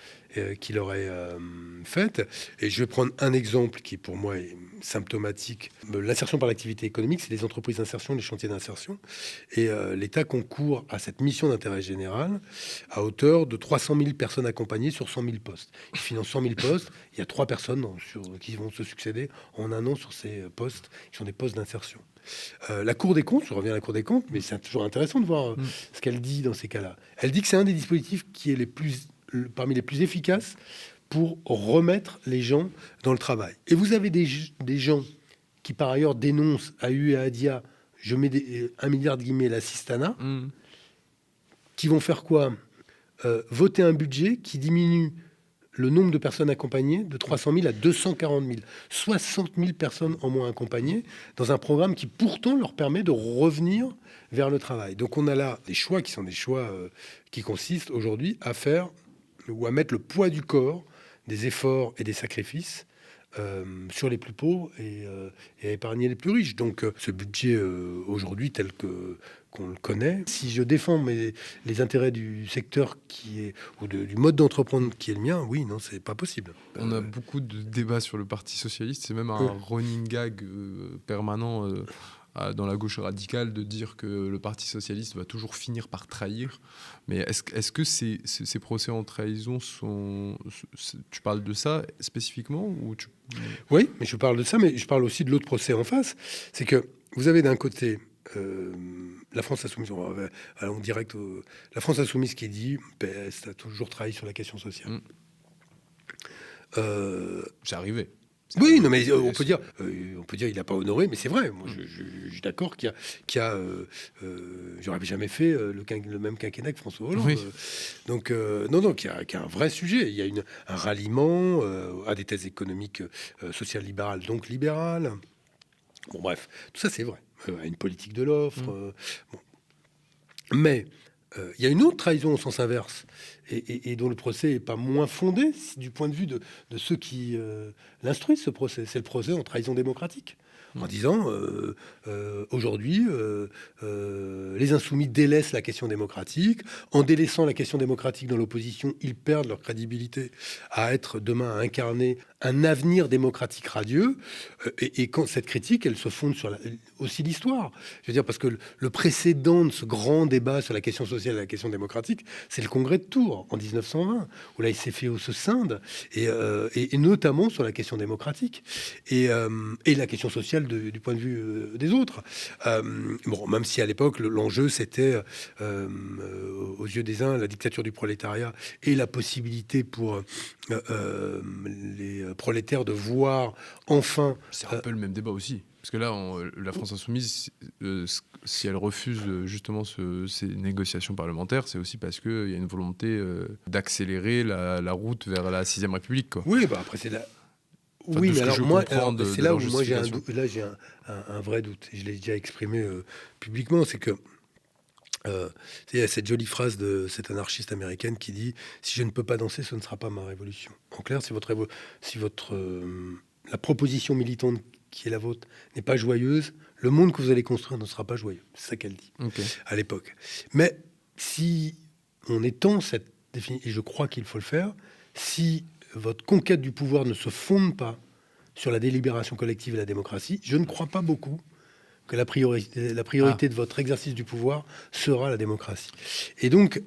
A: qui leur est faite. Et je vais prendre un exemple qui, pour moi, est symptomatique. L'insertion par l'activité économique, c'est les entreprises d'insertion, les chantiers d'insertion. Et l'État concourt à cette mission d'intérêt général à hauteur de 300 000 personnes accompagnées sur 100 000 postes. Il finance 100 000 postes. Il y a 3 personnes qui vont se succéder en un an sur ces postes, qui sont des postes d'insertion. La Cour des comptes, je reviens à la Cour des comptes, mais c'est toujours intéressant de voir ce qu'elle dit dans ces cas-là. Elle dit que c'est un des dispositifs qui est parmi les plus efficaces pour remettre les gens dans le travail. Et vous avez des gens qui, par ailleurs, dénoncent à U et à Adia, je mets 1 milliard de guillemets l'assistanat, qui vont faire quoi ? Voter un budget qui diminue le nombre de personnes accompagnées de 300 000 à 240 000. 60 000 personnes en moins accompagnées dans un programme qui pourtant leur permet de revenir vers le travail. Donc on a là des choix qui sont des choix qui consistent aujourd'hui à faire ou à mettre le poids du corps, des efforts et des sacrifices sur les plus pauvres et à épargner les plus riches. Donc ce budget aujourd'hui tel qu'on le connaît, si je défends les intérêts du secteur du mode d'entreprendre qui est le mien, oui, non, c'est pas possible.
B: On a beaucoup de débats sur le Parti socialiste, c'est même un running gag permanent dans la gauche radicale de dire que le Parti socialiste va toujours finir par trahir. Mais est-ce que ces procès en trahison sont... Tu parles de ça spécifiquement ou
A: Oui, mais je parle de ça, mais je parle aussi de l'autre procès en face. C'est que vous avez d'un côté la France insoumise, allons direct la France insoumise qui dit PS a toujours trahi sur la question sociale.
B: C'est arrivé.
A: Oui, non, mais on peut dire il n'a pas honoré, mais c'est vrai. Moi, je suis d'accord j'aurais jamais fait le même quinquennat que François Hollande.
B: Oui.
A: Donc, qu'il y a un vrai sujet. Il y a un ralliement à des thèses économiques social-libérales, donc libérales. Bon, bref, tout ça, c'est vrai. À une politique de l'offre. Bon. Mais il y a une autre trahison au sens inverse et dont le procès n'est pas moins fondé du point de vue de ceux qui l'instruisent, ce procès. C'est le procès en trahison démocratique. En disant, aujourd'hui, les insoumis délaissent la question démocratique. En délaissant la question démocratique dans l'opposition, ils perdent leur crédibilité à être demain à incarner un avenir démocratique radieux. Et quand cette critique, elle se fonde sur aussi l'histoire. Je veux dire, parce que le précédent de ce grand débat sur la question sociale et la question démocratique, c'est le congrès de Tours, en 1920, où là, il s'est fait se scinde, et notamment sur la question démocratique. Et la question sociale du point de vue des autres. Bon, même si à l'époque, l'enjeu, c'était, aux yeux des uns, la dictature du prolétariat et la possibilité pour les prolétaires de voir enfin...
B: C'est un peu le même débat aussi. Parce que là, la France insoumise, si elle refuse justement ces négociations parlementaires, c'est aussi parce qu'il y a une volonté d'accélérer la route vers la 6ème République, quoi.
A: Oui, bah après, c'est la...
B: Enfin,
A: oui, mais alors moi, c'est là où moi j'ai un vrai doute. Et je l'ai déjà exprimé publiquement, c'est que il y a cette jolie phrase de cette anarchiste américaine qui dit « Si je ne peux pas danser, ce ne sera pas ma révolution ». En clair, si la proposition militante qui est la vôtre n'est pas joyeuse, le monde que vous allez construire ne sera pas joyeux. C'est ça qu'elle dit à l'époque. Mais si on étend cette définition, et je crois qu'il faut le faire, si votre conquête du pouvoir ne se fonde pas sur la délibération collective et la démocratie, je ne crois pas beaucoup que la priorité de votre exercice du pouvoir sera la démocratie. Et donc,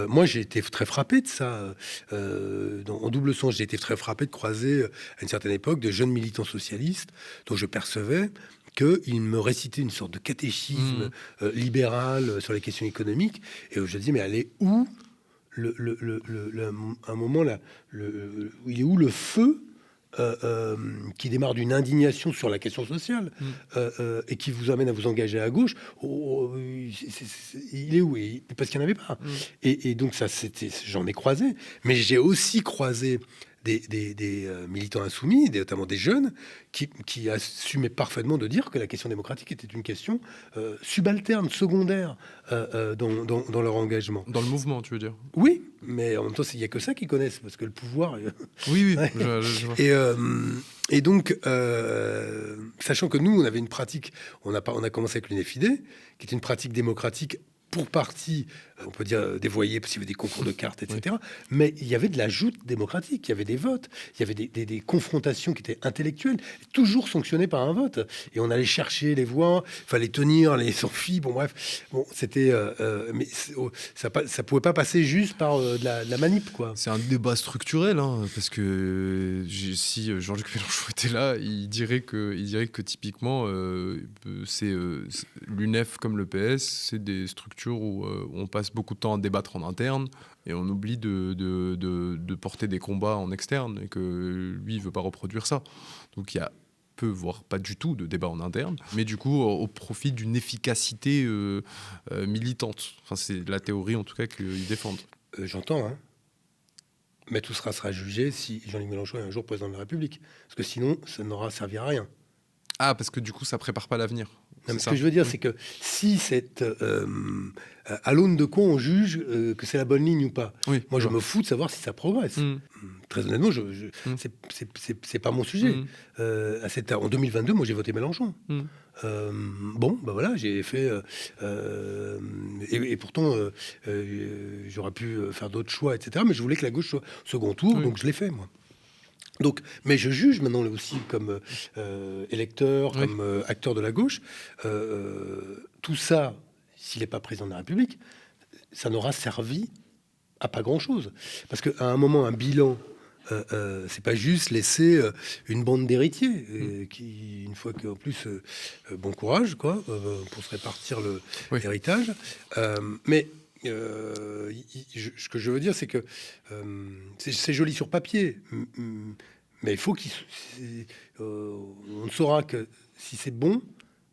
A: moi, j'ai été très frappé de ça. En double sens, j'ai été très frappé de croiser, à une certaine époque, de jeunes militants socialistes dont je percevais qu'ils me récitaient une sorte de catéchisme libéral sur les questions économiques. Et je disais, mais elle est où un moment là, il est où le feu qui démarre d'une indignation sur la question sociale et qui vous amène à vous engager à gauche, il est où? Parce qu'il n'y en avait pas. Et donc ça, j'en ai croisé, mais j'ai aussi croisé des militants insoumis, notamment des jeunes, qui assumaient parfaitement de dire que la question démocratique était une question subalterne, secondaire dans leur engagement.
B: Dans le mouvement, tu veux dire?
A: Oui, mais en même temps, il n'y a que ça qu'ils connaissent, parce que le pouvoir...
B: Oui,
A: ouais.
B: je vois.
A: Et donc, sachant que nous, on avait une pratique, on a commencé avec l'UNFID, qui est une pratique démocratique pour partie, on peut dire dévoyée, parce qu'il y avait des concours de cartes, etc. Oui. Mais il y avait de la joute démocratique, il y avait des votes, il y avait des confrontations qui étaient intellectuelles, toujours sanctionnées par un vote. Et on allait chercher les voix, il fallait tenir les amphis, bon bref. Bon, c'était... mais ça pouvait pas passer juste par de la manip, quoi.
B: C'est un débat structurel, hein, parce que si Jean-Luc Mélenchon était là, il dirait que typiquement, c'est l'UNEF comme le PS, c'est des structures où on passe beaucoup de temps à débattre en interne et on oublie de porter des combats en externe et que lui, il veut pas reproduire ça. Donc il y a peu, voire pas du tout de débat en interne, mais du coup au profit d'une efficacité militante. Enfin, c'est la théorie en tout cas qu'ils défendent.
A: J'entends, hein. Mais tout sera jugé si Jean-Luc Mélenchon est un jour président de la République. Parce que sinon, ça n'aura servi à rien.
B: Ah, parce que du coup, ça prépare pas l'avenir.
A: Non, mais ce que je veux dire, c'est que si à l'aune de quoi on juge que c'est la bonne ligne ou pas,
B: Oui,
A: moi je me fous de savoir si ça progresse. Très honnêtement, c'est pas mon sujet. En 2022, moi j'ai voté Mélenchon. Bon, ben voilà, j'ai fait. Et pourtant, j'aurais pu faire d'autres choix, etc. Mais je voulais que la gauche soit au second tour, donc je l'ai fait, moi. Donc, mais je juge maintenant aussi comme électeur, comme acteur de la gauche. Tout ça, s'il n'est pas président de la République, ça n'aura servi à pas grand-chose. Parce qu'à un moment, un bilan, c'est pas juste laisser une bande d'héritiers qui, une fois qu'en plus, bon courage, quoi, pour se répartir l'héritage. Mais ce que je veux dire, c'est que c'est joli sur papier, mais il faut on ne saura que si c'est bon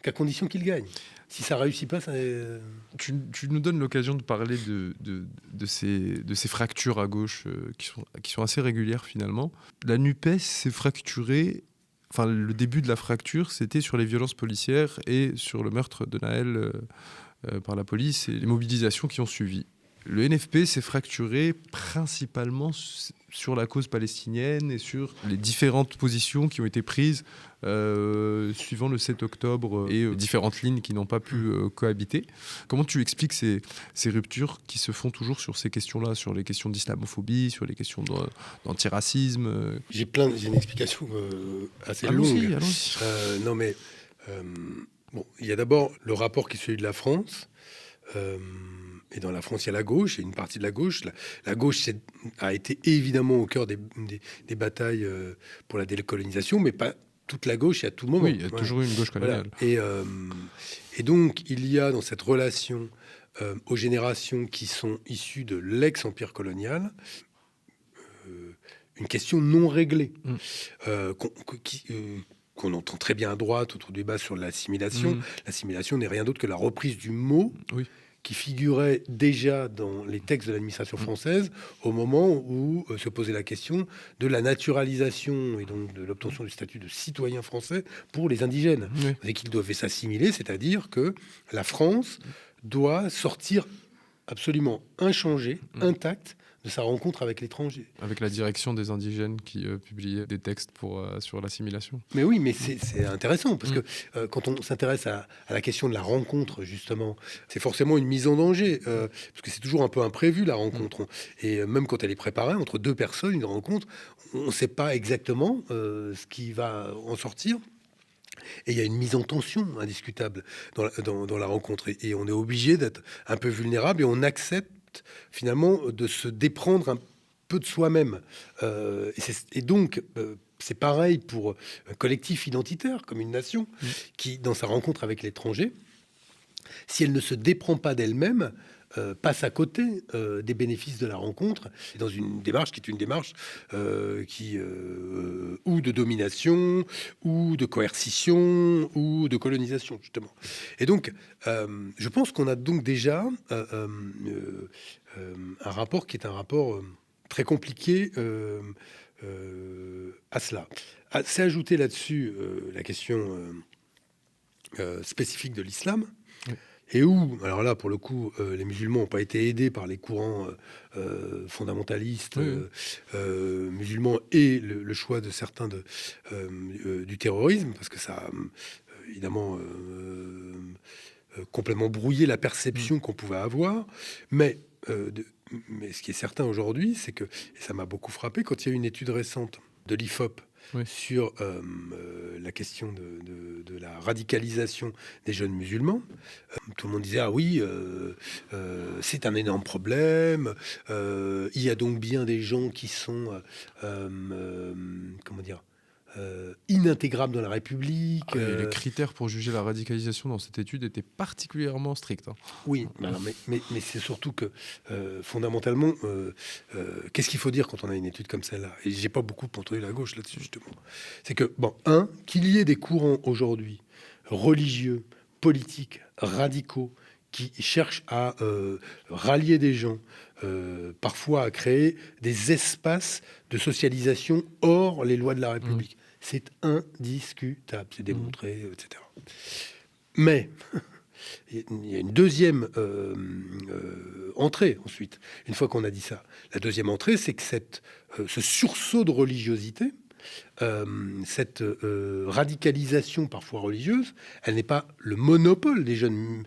A: qu'à condition qu'il gagne. Si ça réussit pas, ça.
B: Tu nous donnes l'occasion de parler de ces fractures à gauche qui sont assez régulières finalement. La NUPES s'est fracturée. Enfin, le début de la fracture, c'était sur les violences policières et sur le meurtre de Naël par la police et les mobilisations qui ont suivi. Le NFP s'est fracturé principalement sur la cause palestinienne et sur les différentes positions qui ont été prises suivant le 7 octobre et différentes lignes qui n'ont pas pu cohabiter. Comment tu expliques ces ruptures qui se font toujours sur ces questions-là, sur les questions d'islamophobie, sur les questions d'antiracisme
A: J'ai une explication assez longue.
B: Allons-y.
A: Non mais bon, il y a d'abord le rapport qui est celui de la France. Et dans la France, il y a la gauche, il y a une partie de la gauche. La gauche a été évidemment au cœur des batailles pour la décolonisation, mais pas toute la gauche et à tout moment.
B: Oui, il y a toujours eu une gauche coloniale.
A: Voilà. Et donc, il y a dans cette relation aux générations qui sont issues de l'ex-empire colonial une question non réglée, qu'on entend très bien à droite autour du débat sur l'assimilation. L'assimilation n'est rien d'autre que la reprise du mot qui figurait déjà dans les textes de l'administration française au moment où se posait la question de la naturalisation et donc de l'obtention du statut de citoyen français pour les indigènes. Et qu'ils devaient s'assimiler, c'est-à-dire que la France doit sortir absolument inchangée, intacte, de sa rencontre avec l'étranger.
B: Avec la direction des indigènes qui publiait des textes sur l'assimilation.
A: Mais oui, mais c'est intéressant, parce que quand on s'intéresse à la question de la rencontre, justement, c'est forcément une mise en danger, parce que c'est toujours un peu imprévu, la rencontre. Et même quand elle est préparée, entre deux personnes, une rencontre, on ne sait pas exactement ce qui va en sortir. Et il y a une mise en tension indiscutable dans la rencontre. Et on est obligé d'être un peu vulnérable, et on accepte finalement de se déprendre un peu de soi-même. Et donc, c'est pareil pour un collectif identitaire, comme une nation, qui, dans sa rencontre avec l'étranger, si elle ne se déprend pas d'elle-même, passe à côté des bénéfices de la rencontre, dans une démarche qui est une démarche ou de domination, ou de coercition, ou de colonisation, justement. Et donc, je pense qu'on a donc déjà un rapport qui est un rapport très compliqué à cela. C'est ajouter là-dessus la question spécifique de l'islam. Et où, alors là, pour le coup, les musulmans n'ont pas été aidés par les courants fondamentalistes musulmans et le choix de certains du terrorisme, parce que ça a évidemment complètement brouillé la perception qu'on pouvait avoir. Mais ce qui est certain aujourd'hui, c'est que, et ça m'a beaucoup frappé, quand il y a eu une étude récente de l'IFOP sur la question de la radicalisation des jeunes musulmans. Tout le monde disait ah oui, c'est un énorme problème. Il y a donc bien des gens qui sont comment dire, inintégrables dans la République.
B: Les critères pour juger la radicalisation dans cette étude étaient particulièrement stricts.
A: Oui, mais c'est surtout que fondamentalement, qu'est-ce qu'il faut dire quand on a une étude comme celle-là? Et j'ai pas beaucoup entendu la gauche là-dessus, justement. C'est que, qu'il y ait des courants aujourd'hui religieux, politiques, radicaux, qui cherche à rallier des gens, parfois à créer des espaces de socialisation hors les lois de la République. C'est indiscutable, c'est démontré, etc. Mais il y a une deuxième entrée ensuite, une fois qu'on a dit ça. La deuxième entrée, c'est que ce sursaut de religiosité, cette radicalisation parfois religieuse, elle n'est pas le monopole des jeunes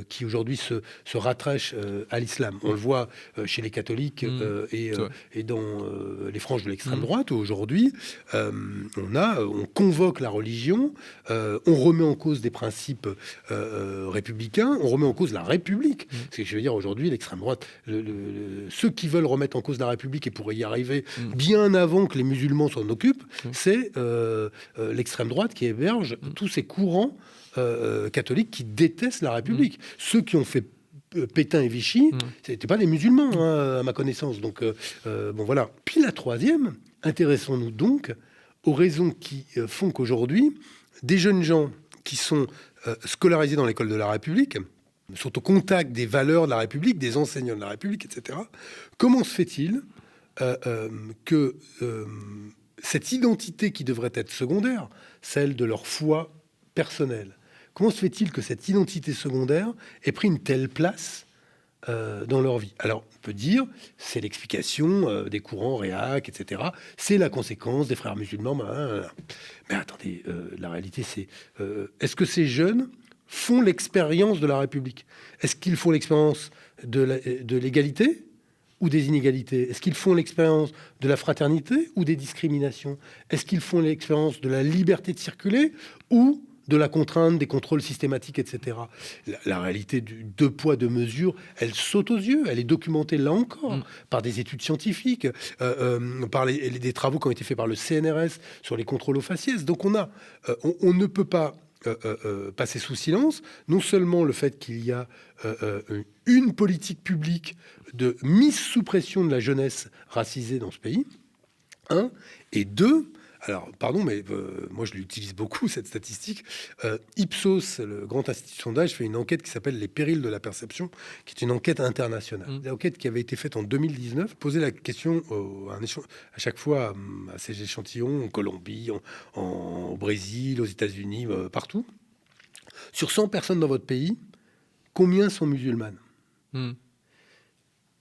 A: qui aujourd'hui se rattachent à l'islam. On le voit chez les catholiques et dans les franges de l'extrême droite, où aujourd'hui on convoque la religion, on remet en cause des principes républicains, on remet en cause la République. Parce que je veux dire, aujourd'hui, l'extrême droite, ceux qui veulent remettre en cause la République et pourraient y arriver bien avant que les musulmans s'en occupent, c'est l'extrême droite qui héberge tous ces courants catholiques qui détestent la République. Ceux qui ont fait Pétain et Vichy, c'était pas des musulmans, à ma connaissance. Donc, bon, voilà. Puis la troisième, intéressons-nous donc aux raisons qui font qu'aujourd'hui, des jeunes gens qui sont scolarisés dans l'école de la République sont au contact des valeurs de la République, des enseignants de la République, etc. Comment se fait-il que cette identité qui devrait être secondaire, celle de leur foi personnelle, comment se fait-il que cette identité secondaire ait pris une telle place dans leur vie? Alors, on peut dire, c'est l'explication des courants réac, etc. C'est la conséquence des frères musulmans. Mais attendez, la réalité, c'est... est-ce que ces jeunes font l'expérience de la République? Est-ce qu'ils font l'expérience de l'égalité ou des inégalités? Est-ce qu'ils font l'expérience de la fraternité ou des discriminations? Est-ce qu'ils font l'expérience de la liberté de circuler ou de la contrainte, des contrôles systématiques, etc. La réalité du deux poids, deux mesures, elle saute aux yeux. Elle est documentée, là encore, par des études scientifiques, par des travaux qui ont été faits par le CNRS sur les contrôles aux faciès. Donc on ne peut pas passer sous silence, non seulement le fait qu'il y a une politique publique de mise sous pression de la jeunesse racisée dans ce pays, et deux, alors pardon, mais moi je l'utilise beaucoup cette statistique, Ipsos, le grand institut de sondage, fait une enquête qui s'appelle Les périls de la perception, qui est une enquête internationale. Une enquête qui avait été faite en 2019, posait la question à chaque fois à ces échantillons, en Colombie, en Brésil, aux États-Unis, partout. Sur 100 personnes dans votre pays, combien sont musulmanes?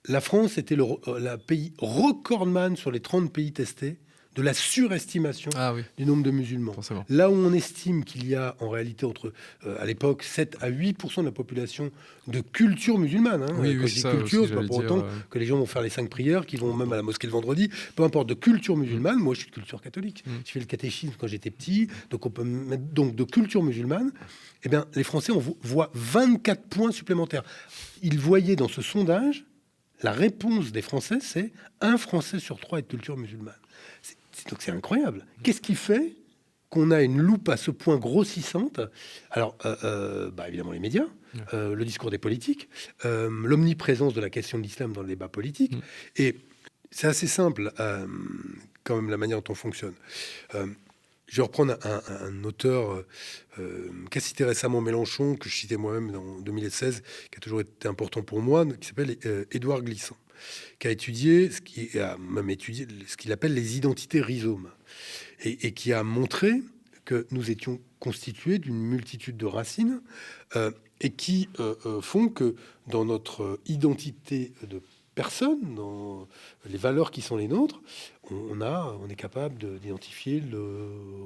A: La France était le pays recordman sur les 30 pays testés de la surestimation du nombre de musulmans. Forcément. Là où on estime qu'il y a en réalité à l'époque 7 à 8% de la population de culture musulmane. Quand je dis culture, c'est pas pour autant que les gens vont faire les 5 prières, qui vont même à la mosquée le vendredi, peu importe, de culture musulmane. Moi je suis de culture catholique. Je fais le catéchisme quand j'étais petit, donc on peut mettre donc de culture musulmane. Eh bien, les Français voient 24 points supplémentaires. Ils voyaient dans ce sondage, la réponse des Français, c'est 1 Français sur 3 est de culture musulmane. Donc c'est incroyable. Qu'est-ce qui fait qu'on a une loupe à ce point grossissante? Alors, évidemment les médias, le discours des politiques, l'omniprésence de la question de l'islam dans le débat politique. Et c'est assez simple, quand même, la manière dont on fonctionne. Je vais reprendre un auteur qui a cité récemment Mélenchon, que je citais moi-même en 2016, qui a toujours été important pour moi, qui s'appelle Édouard Glissant, qui a étudié ce qu'il appelle les identités rhizomes, et qui a montré que nous étions constitués d'une multitude de racines et qui font que dans notre identité de personne, dans les valeurs qui sont les nôtres, on est capable d'identifier le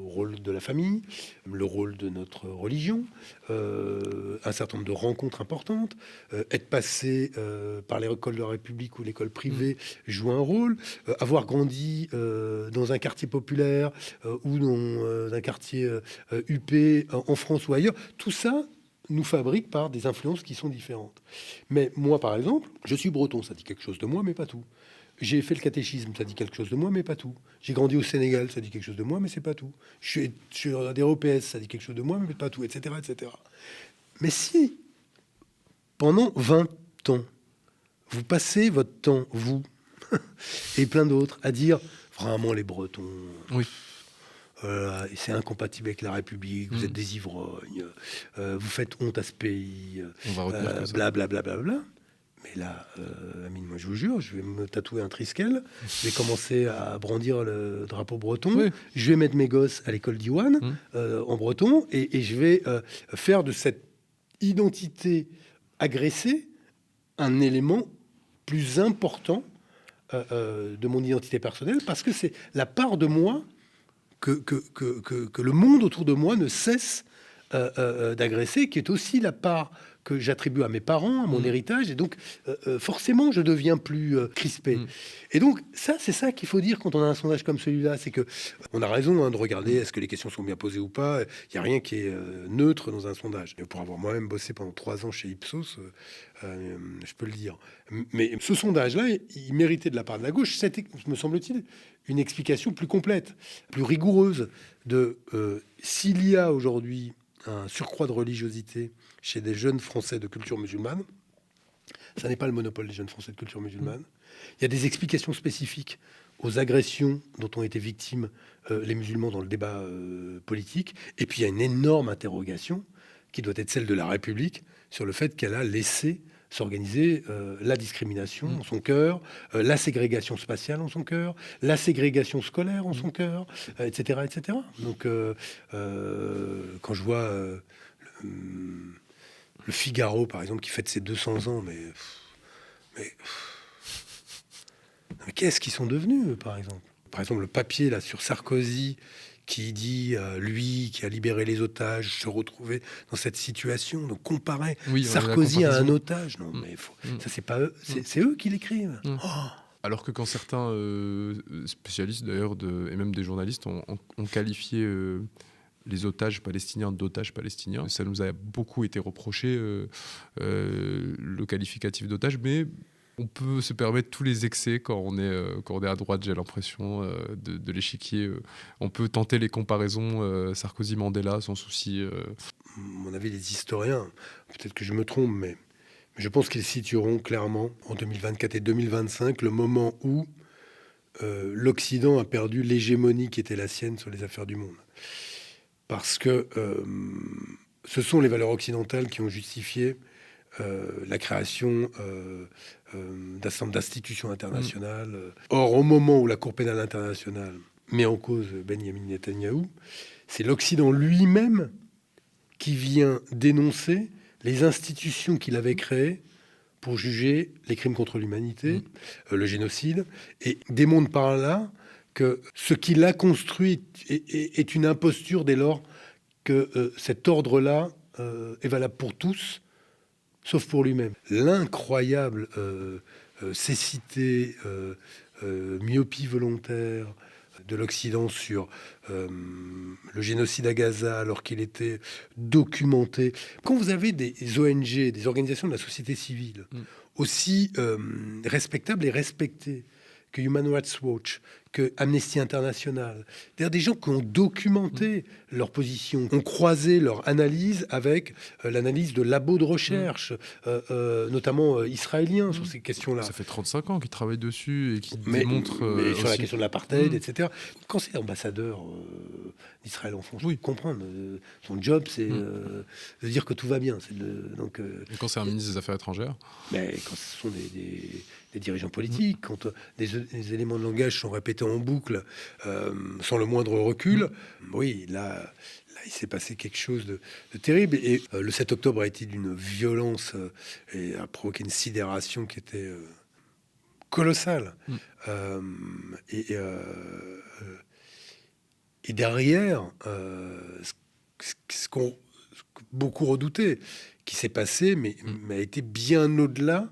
A: rôle de la famille, le rôle de notre religion, un certain nombre de rencontres importantes, être passé par l'école de la République ou l'école privée joue un rôle, avoir grandi dans un quartier populaire ou dans un quartier UP en France ou ailleurs, tout ça nous fabrique par des influences qui sont différentes. Mais moi, par exemple, je suis breton, ça dit quelque chose de moi, mais pas tout. J'ai fait le catéchisme, ça dit quelque chose de moi, mais pas tout. J'ai grandi au Sénégal, ça dit quelque chose de moi, mais c'est pas tout. Je suis adhéré au PS, ça dit quelque chose de moi, mais pas tout, etc., etc. Mais si, pendant 20 ans, vous passez votre temps, vous, et plein d'autres, à dire, vraiment, les Bretons... et c'est incompatible avec la République, vous êtes des ivrognes, vous faites honte à ce pays,
B: On va retenir que ça.
A: blablabla. Mais là, Amine, moi je vous jure, je vais me tatouer un triskel, je vais commencer à brandir le drapeau breton,
B: Oui.
A: je vais mettre mes gosses à l'école d'Iwan en breton, et je vais faire de cette identité agressée un élément plus important de mon identité personnelle, parce que c'est la part de moi que le monde autour de moi ne cesse d'agresser, qui est aussi la part que j'attribue à mes parents, à mon héritage, et donc forcément je deviens plus crispé. Et donc c'est ça qu'il faut dire quand on a un sondage comme celui-là, c'est que on a raison de regarder est-ce que les questions sont bien posées ou pas. Il n'y a rien qui est neutre dans un sondage. Et pour avoir moi-même bossé pendant 3 ans chez Ipsos, je peux le dire. Mais ce sondage-là, il méritait de la part de la gauche, c'était, me semble-t-il, une explication plus complète, plus rigoureuse de s'il y a aujourd'hui un surcroît de religiosité chez des jeunes Français de culture musulmane. Ça n'est pas le monopole des jeunes Français de culture musulmane. Il y a des explications spécifiques aux agressions dont ont été victimes les musulmans dans le débat politique. Et puis il y a une énorme interrogation qui doit être celle de la République sur le fait qu'elle a laissé s'organiser la discrimination en son cœur, la ségrégation spatiale en son cœur, la ségrégation scolaire en son cœur, etc., etc. Donc, quand je vois le Figaro, par exemple, qui fête ses 200 ans, mais qu'est-ce qu'ils sont devenus, par exemple ? Par exemple, le papier là sur Sarkozy, qui dit, lui, qui a libéré les otages, se retrouver dans cette situation. Donc, comparer Sarkozy à un otage. Non, mais ça, c'est pas eux. C'est eux qui l'écrivent. Oh.
B: Alors que quand certains spécialistes, d'ailleurs, et même des journalistes, ont qualifié les otages palestiniens d'otages palestiniens, ça nous a beaucoup été reproché, le qualificatif d'otage, mais on peut se permettre tous les excès quand on est à droite, j'ai l'impression, de l'échiquier. On peut tenter les comparaisons Sarkozy-Mandela sans souci.
A: À mon avis, les historiens, peut-être que je me trompe, mais je pense qu'ils situeront clairement, en 2024 et 2025, le moment où l'Occident a perdu l'hégémonie qui était la sienne sur les affaires du monde. Parce que ce sont les valeurs occidentales qui ont justifié la création d'institutions internationales. Or, au moment où la Cour pénale internationale met en cause Benyamin Netanyahou, c'est l'Occident lui-même qui vient dénoncer les institutions qu'il avait créées pour juger les crimes contre l'humanité, le génocide, et démontre par là que ce qu'il a construit est une imposture dès lors que cet ordre-là est valable pour tous, sauf pour lui-même. L'incroyable cécité, myopie volontaire de l'Occident sur le génocide à Gaza, alors qu'il était documenté. Quand vous avez des ONG, des organisations de la société civile, aussi respectables et respectées que Human Rights Watch, que Amnesty International, c'est-à-dire des gens qui ont documenté leur position, ont croisé leur analyse avec l'analyse de labos de recherche, notamment israéliens, sur ces questions-là.
B: Ça fait 35 ans qu'ils travaillent dessus et qu'ils démontrent...
A: Mais sur la question de l'apartheid, etc. Quand c'est l'ambassadeur d'Israël en France, je peux comprendre. Son job, c'est de dire que tout va bien.
B: Et quand c'est un ministre des Affaires étrangères ?
A: Mais quand ce sont des dirigeants politiques, quand des éléments de langage sont répétés en boucle sans le moindre recul, oui, là, il s'est passé quelque chose de terrible. Et le 7 octobre a été d'une violence et a provoqué une sidération qui était colossale. Et derrière, ce que beaucoup redoutaient, qui s'est passé, mais a été bien au-delà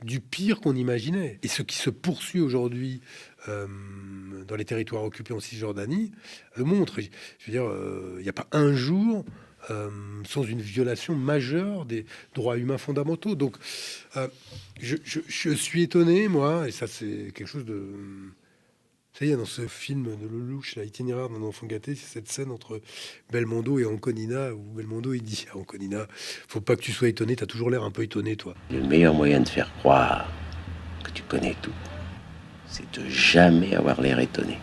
A: du pire qu'on imaginait. Et ce qui se poursuit aujourd'hui dans les territoires occupés en Cisjordanie le montre. Je veux dire, il n'y a pas un jour sans une violation majeure des droits humains fondamentaux. Donc, je suis étonné, moi, et ça c'est quelque chose de... Ça y est, dans ce film de Lelouch, l'itinéraire d'un enfant gâté, c'est cette scène entre Belmondo et Anconina, où Belmondo il dit à Anconina, faut pas que tu sois étonné, t'as toujours l'air un peu étonné, toi.
C: Le meilleur moyen de faire croire que tu connais tout, c'est de jamais avoir l'air étonné.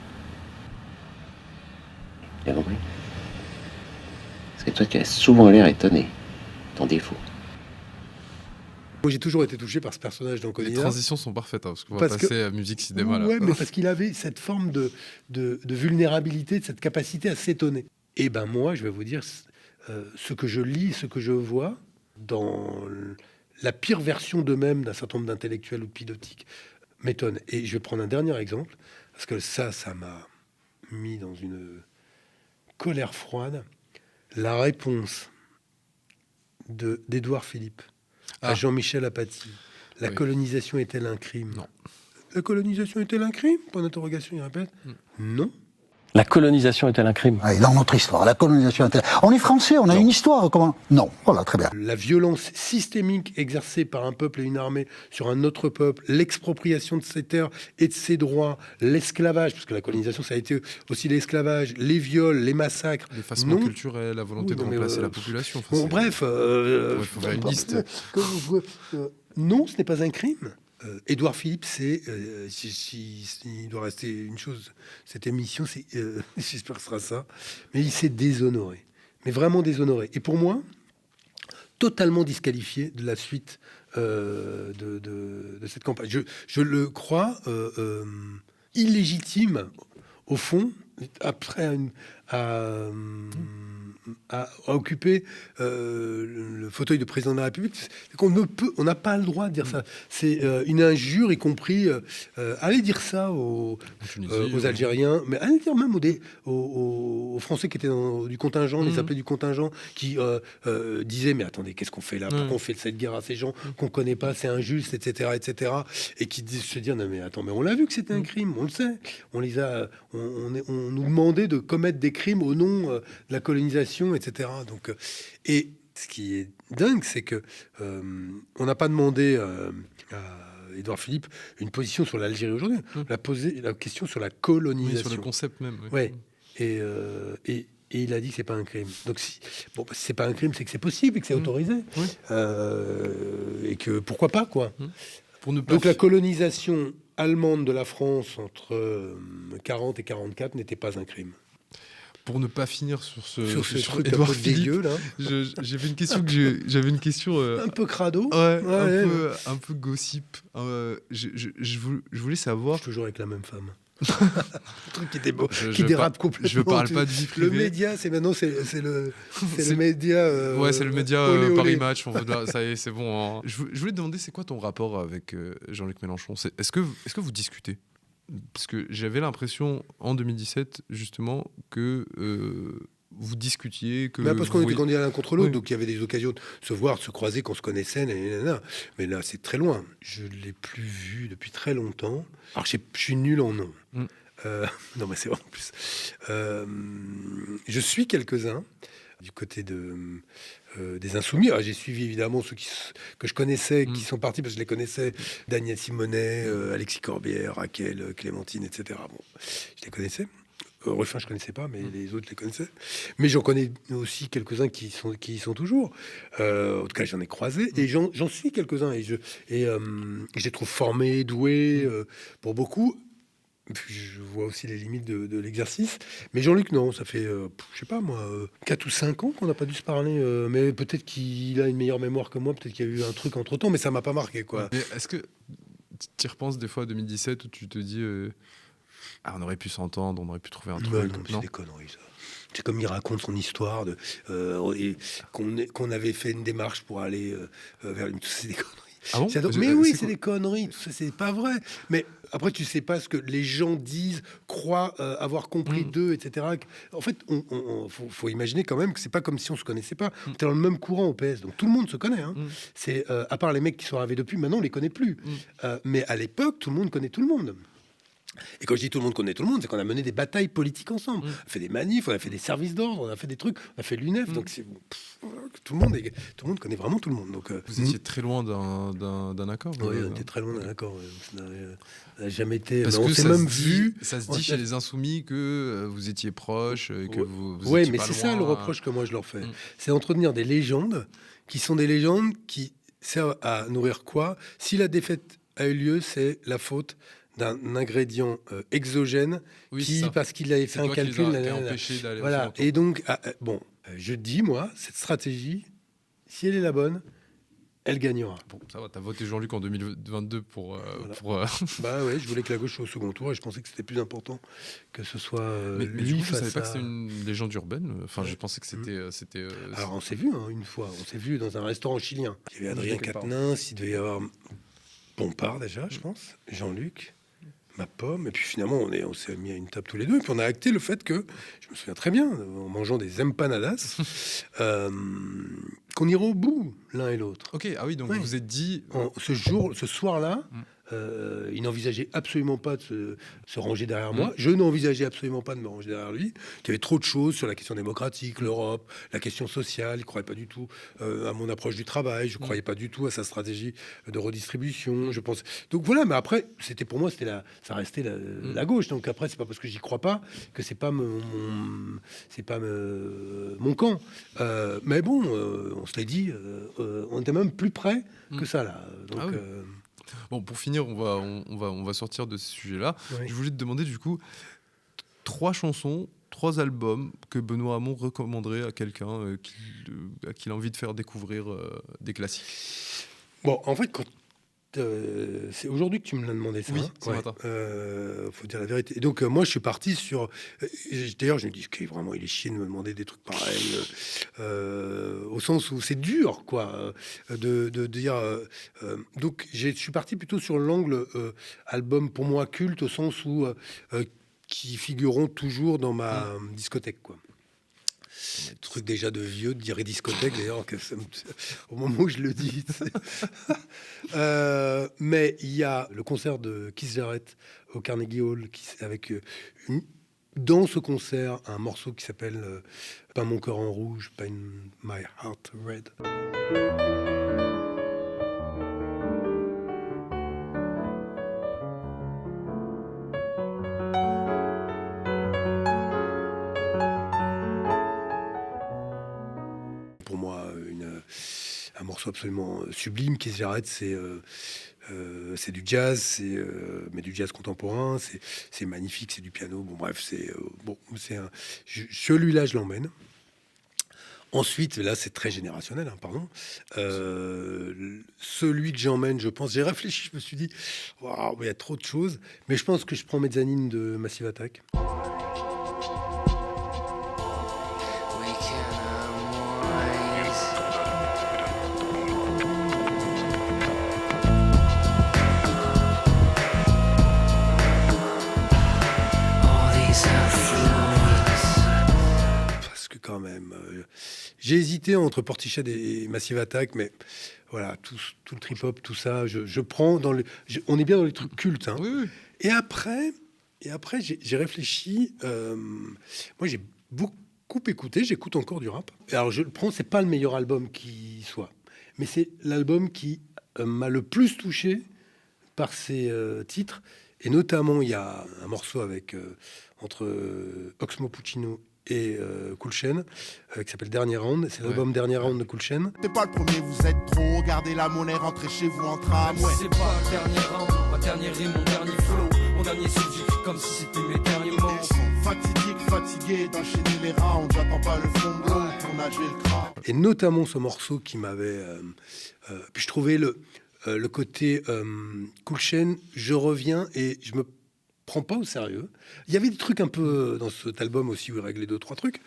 C: Toi, tu as souvent l'air étonné. Ton défaut.
A: Moi, j'ai toujours été touché par ce personnage dans
B: Les
A: Colina.
B: transitions sont parfaites, parce qu'on va
A: Parce que-
B: passer à musique cinéma là.
A: Ouais, mais parce qu'il avait cette forme de vulnérabilité, de cette capacité à s'étonner. Et ben moi, je vais vous dire, ce que je lis, ce que je vois dans la pire version d'eux-mêmes d'un certain nombre d'intellectuels ou de pilotiques m'étonne. Et je vais prendre un dernier exemple, parce que ça m'a mis dans une colère froide. La réponse d'Édouard Philippe à
B: Ah.
A: Jean-Michel Apathy. La
B: Oui.
A: colonisation est-elle un crime?
B: Non.
A: La colonisation est-elle un crime? Point d'interrogation, il répète. Non.
D: La colonisation est-elle un crime?
E: Ouais, dans notre histoire, la colonisation. On est français, on a une histoire. Comment? Non. Voilà, très bien.
A: La violence systémique exercée par un peuple et une armée sur un autre peuple, l'expropriation de ses terres et de ses droits, l'esclavage, parce que la colonisation, ça a été aussi l'esclavage, les viols, les massacres.
B: L'effacement
A: Non.
B: culturel, la volonté
A: Oui,
B: de
A: non, mais,
B: remplacer la population. Enfin,
A: Bon,
B: c'est-
A: bref.
B: il faut faire une liste.
A: Non, ce n'est pas un crime. Édouard Philippe, c'est, il doit rester une chose, cette émission, c'est, j'espère que ce sera ça, mais il s'est déshonoré, mais vraiment déshonoré. Et pour moi, totalement disqualifié de la suite de cette campagne. Je le crois illégitime, au fond, après à occuper le fauteuil de président de la République. On n'a pas le droit de dire ça. C'est une injure, y compris allez dire ça aux Algériens, mais allez dire même aux Français qui étaient du contingent, on les appelait du contingent, qui disaient mais attendez, qu'est-ce qu'on fait là? Pourquoi on fait cette guerre à ces gens qu'on connaît pas? C'est injuste, etc., etc. Et qui se disent non mais attends, mais on l'a vu que c'était un crime, on le sait. On nous demandait de commettre des crimes au nom de la colonisation, etc. Donc, et ce qui est dingue, c'est que on n'a pas demandé à Édouard Philippe une position sur l'Algérie aujourd'hui. On a posé la question sur la
B: Oui,
A: colonisation.
B: sur le concept même. oui.
A: Ouais. Et il a dit que c'est pas un crime. Donc si c'est pas un crime, c'est que c'est possible et que c'est autorisé.
B: Oui.
A: Et que pourquoi pas quoi.
B: Pour ne pas
A: Donc la colonisation allemande de la France entre 40 et 44 n'était pas un crime.
B: Pour ne pas finir sur
A: Sur ce truc un
B: Édouard
A: peu
B: Philippe,
A: dégueu là,
B: j'avais une question j'avais une question
A: un peu crado.
B: ouais,
A: Ouais,
B: un peu gossip. Je voulais savoir.
A: Toujours avec la même femme. Le truc qui était beau,
B: Je
A: qui dérape
B: par-
A: complètement.
B: je parle pas de vie
A: Le
B: privée.
A: média, c'est maintenant c'est le
B: C'est-
A: média.
B: Ouais, c'est le média
A: olé, olé.
B: Paris Match. Ça y est, c'est bon. Hein. Je voulais te demander, c'est quoi ton rapport avec Jean-Luc Mélenchon? Est-ce que vous discutez? Parce que j'avais l'impression en 2017 justement que vous discutiez, que
A: Parce qu'on
B: vous
A: était candidats l'un contre l'autre,
B: Oui.
A: donc il y avait des occasions de se voir, de se croiser, qu'on se connaissait, nanana. Mais là, c'est très loin. Je l'ai plus vu depuis très longtemps. Alors, je suis nul en nom. Non, mais c'est vrai en plus. Je suis quelques-uns du côté des Insoumis. Alors, j'ai suivi évidemment ceux que je connaissais, qui sont partis parce que je les connaissais. Daniel Simonet, Alexis Corbière, Raquel, Clémentine, etc. Bon, je les connaissais. Ruffin, je connaissais pas, mais les autres, je les connaissais. Mais j'en connais aussi quelques-uns qui y sont toujours. En tout cas, j'en ai croisé et j'en suis quelques-uns. Et je les trouve formés, doués pour beaucoup. Puis je vois aussi les limites de l'exercice. Mais Jean-Luc, non, ça fait, je sais pas moi, 4 ou 5 ans qu'on n'a pas dû se parler. Mais peut-être qu'il a une meilleure mémoire que moi, peut-être qu'il y a eu un truc entre-temps, mais ça m'a pas marqué, quoi.
B: Mais est-ce que tu y repenses des fois à 2017 où tu te dis on aurait pu s'entendre, on aurait pu trouver un truc?
A: Non, c'est des conneries, ça. C'est comme il raconte son histoire et qu'on avait fait une démarche pour aller vers une... C'est des conneries.
B: Ah bon?
A: Mais oui,
B: C'est
A: c'est des conneries. Tout ça, c'est pas vrai. Mais après, tu sais pas ce que les gens disent, croient avoir compris d'eux, etc. En fait, faut imaginer quand même que c'est pas comme si on se connaissait pas. On était dans le même courant au PS, donc tout le monde se connaît. Hein. C'est à part les mecs qui sont arrivés depuis, maintenant on les connaît plus. Mais à l'époque, tout le monde connaît tout le monde. Et quand je dis tout le monde connaît tout le monde, c'est qu'on a mené des batailles politiques ensemble. On a fait des manifs, on a fait des services d'ordre, on a fait des trucs, on a fait l'UNEF. Donc tout le monde connaît vraiment tout le monde. Donc
B: vous étiez très loin d'un accord.
A: Oui, on était très loin d'un accord. Ça n'a jamais été.
B: Parce
A: on
B: que
A: s'est
B: ça
A: même
B: se
A: vu.
B: Ça se dit chez les Insoumis que vous étiez proches, et que vous
A: Oui,
B: étiez
A: mais
B: pas
A: c'est ça
B: loin.
A: le reproche que moi je leur fais. C'est entretenir des légendes qui sont des légendes qui servent à nourrir quoi? Si la défaite a eu lieu, c'est la faute d'un ingrédient exogène
B: Oui,
A: qui,
B: c'est ça.
A: parce qu'il avait fait
B: C'est
A: un
B: toi qui les
A: calcul,
B: as empêchés d'aller
A: voilà.
B: au second tour.
A: Et donc, Je dis, moi, cette stratégie, si elle est la bonne, elle gagnera.
B: Bon, ça va, t'as voté Jean-Luc en 2022 pour...
A: Bah ouais, je voulais que la gauche soit au second tour et je pensais que c'était plus important que ce soit
B: mais
A: lui
B: du coup, je
A: face
B: savais pas
A: à...
B: que c'était une légende urbaine. Enfin, je pensais que c'était.
A: Alors on s'est vu une fois, on s'est vu dans un restaurant chilien. Il y avait Adrien
B: quelque part.
A: Quatennens, il devait y avoir Bompard déjà, je pense, Jean-Luc, ma pomme, et puis finalement on s'est mis à une table tous les deux, et puis on a acté le fait que, je me souviens très bien, en mangeant des empanadas, qu'on irait au bout l'un et l'autre.
B: Ok, ah oui, donc
A: Ouais.
B: vous vous êtes dit...
A: Ce soir-là, il n'envisageait absolument pas de se ranger derrière moi.
B: Mm.
A: Je n'envisageais absolument pas de me ranger derrière lui. Il y avait trop de choses sur la question démocratique, l'Europe, la question sociale. Il ne croyait pas du tout à mon approche du travail. Je ne croyais pas du tout à sa stratégie de redistribution. Je pense. Donc voilà, mais après, c'était pour moi, ça restait la gauche. Donc après, c'est pas parce que j'y crois pas que c'est pas mon camp. Mais bon, on se l'est dit, on était même plus près que ça là. Donc,
B: Ah oui. Bon, pour finir, on va sortir de ce sujet-là.
A: oui.
B: Je voulais te demander du coup 3 chansons, 3 albums que Benoît Hamon recommanderait à quelqu'un à qui il a envie de faire découvrir des classiques.
A: Bon, en fait, c'est aujourd'hui que tu me l'as demandé ça.
B: Oui,
A: hein.
B: ce matin.
A: Faut dire la vérité. Et donc moi, je suis parti sur. D'ailleurs, je me dis que vraiment, il est chier de me demander des trucs pareils, au sens où c'est dur, quoi, de dire. Donc, je suis parti plutôt sur l'angle album pour moi culte, au sens où qui figureront toujours dans ma discothèque, quoi. Truc déjà de vieux de dire discothèque d'ailleurs que au moment où je le dis. Mais il y a le concert de Keith Jarrett au Carnegie Hall avec dans ce concert un morceau qui s'appelle Peins mon cœur en rouge, Paint My Heart Red. Pour moi, un morceau absolument sublime. Keith Jarrett, c'est du jazz, mais du jazz contemporain. C'est magnifique, c'est du piano. Bon, bref, celui-là, je l'emmène. Ensuite, là, c'est très générationnel, hein, pardon. Celui que j'emmène, je pense, j'ai réfléchi, je me suis dit, waouh, il y a trop de choses, mais je pense que je prends Mezzanine de Massive Attack. Quand même, j'ai hésité entre Portiched et Massive Attack, mais voilà, tout le trip-hop, tout ça, je prends dans on est bien dans les trucs cultes. Hein.
B: Oui.
A: Et après j'ai réfléchi. Moi, j'ai beaucoup écouté, j'écoute encore du rap. Et alors, je le prends, c'est pas le meilleur album qui soit, mais c'est l'album qui m'a le plus touché par ses titres. Et notamment, il y a un morceau entre Oxmo Puccino et Cool Chain qui s'appelle Dernier Round. C'est l'album Dernier Round de Cool Chain.
F: T'es pas le premier, vous êtes trop. Gardez la monnaie, rentrez chez vous en tramway.
G: C'est pas le dernier round, ma dernière rime, mon dernier flow, mon dernier sujet, comme si c'était mes derniers mots.
F: Fatigué d'enchaîner les rounds. J'attends pas le fond de l'eau pour nager le crâne.
A: Et notamment ce morceau qui m'avait... puis je trouvais le côté Cool Chain, je reviens et je me prends pas au sérieux. Il y avait des trucs un peu dans cet album aussi où il réglait 2-3 trucs.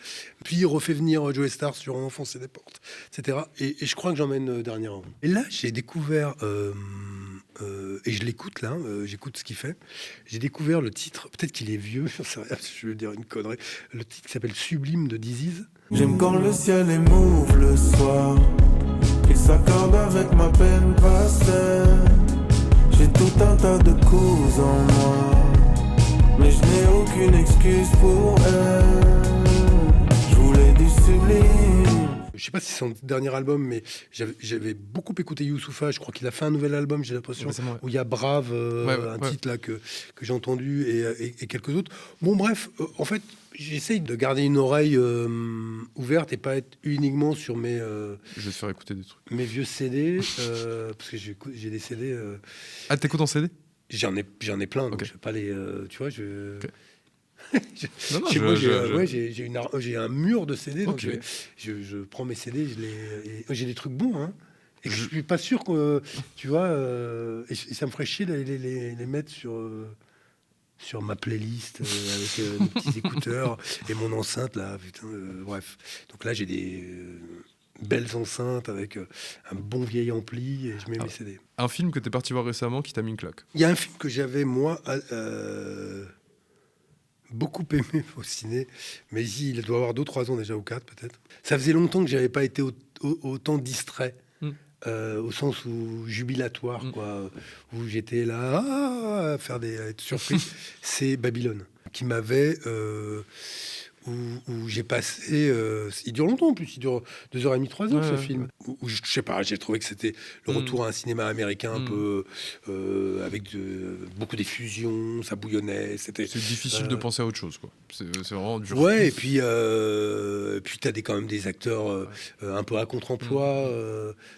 A: Puis il refait venir Joey Starr sur Enfoncer des portes, etc. Et je crois que j'emmène dernièrement. Et là, j'ai découvert, et je l'écoute là, j'écoute ce qu'il fait. J'ai découvert le titre, peut-être qu'il est vieux, je vais dire une connerie, le titre qui s'appelle Sublime de Disease.
H: J'aime quand le ciel est mauve le soir, qu'il s'accorde avec ma peine passée. J'ai tout un tas de causes en moi, mais je n'ai aucune excuse pour elle. Je voulais du sublime.
A: Je sais pas si c'est son dernier album, mais j'avais beaucoup écouté Youssoupha. Je crois qu'il a fait un nouvel album, j'ai l'impression, où il y a Brave, titre là que j'ai entendu, et quelques autres. Bon, bref, en fait, j'essaye de garder une oreille ouverte et pas être uniquement sur mes...
B: Je vais te faire écouter des trucs.
A: Mes vieux CD, parce que j'ai des CD...
B: Ah, t'écoutes en CD ?
A: J'en ai plein, donc
B: Okay.
A: je vais pas les... tu vois,
B: Okay. Non,
A: Chez moi, j'ai un mur de CD, donc
B: Ok.
A: je prends mes CD, j'ai des trucs bons, hein. Et je suis pas sûr que, tu vois, et ça me ferait chier d'aller les mettre sur ma playlist avec mes petits écouteurs et mon enceinte là, putain, bref. Donc là, j'ai des belles enceintes avec un bon vieil ampli et je mets mes CD.
B: Un film que t'es parti voir récemment qui t'a mis une claque.
A: Il y a un film que j'avais, moi, beaucoup aimé au ciné, mais il doit avoir 2-3 ans déjà, ou 4 peut-être. Ça faisait longtemps que j'avais pas été autant distrait, au sens où jubilatoire, quoi, où j'étais là à faire à être surpris. C'est Babylone, qui m'avait... où j'ai passé... il dure longtemps en plus, il dure 2h30, 3h ce film. Où je sais pas, j'ai trouvé que c'était le retour à un cinéma américain un peu... avec beaucoup d'effusions, ça bouillonnait. C'est
B: difficile de penser à autre chose, quoi. C'est vraiment dur.
A: Ouais, et puis t'as quand même des acteurs un peu à contre-emploi.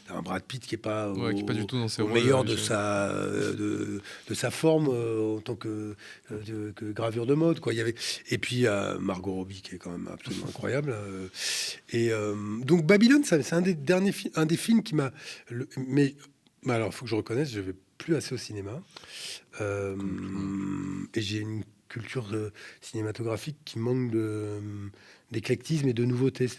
A: T'as un Brad Pitt qui est pas,
B: qui est pas du tout dans ses
A: au
B: rôles,
A: meilleur de sa forme en tant que gravure de mode, quoi. Et puis Margot Robbie qui est quand même absolument incroyable. Donc Babylone, c'est un des films qui m'a... Mais alors, il faut que je reconnaisse, je vais plus assez au cinéma. Et j'ai une culture cinématographique qui manque d'éclectisme et de nouveauté.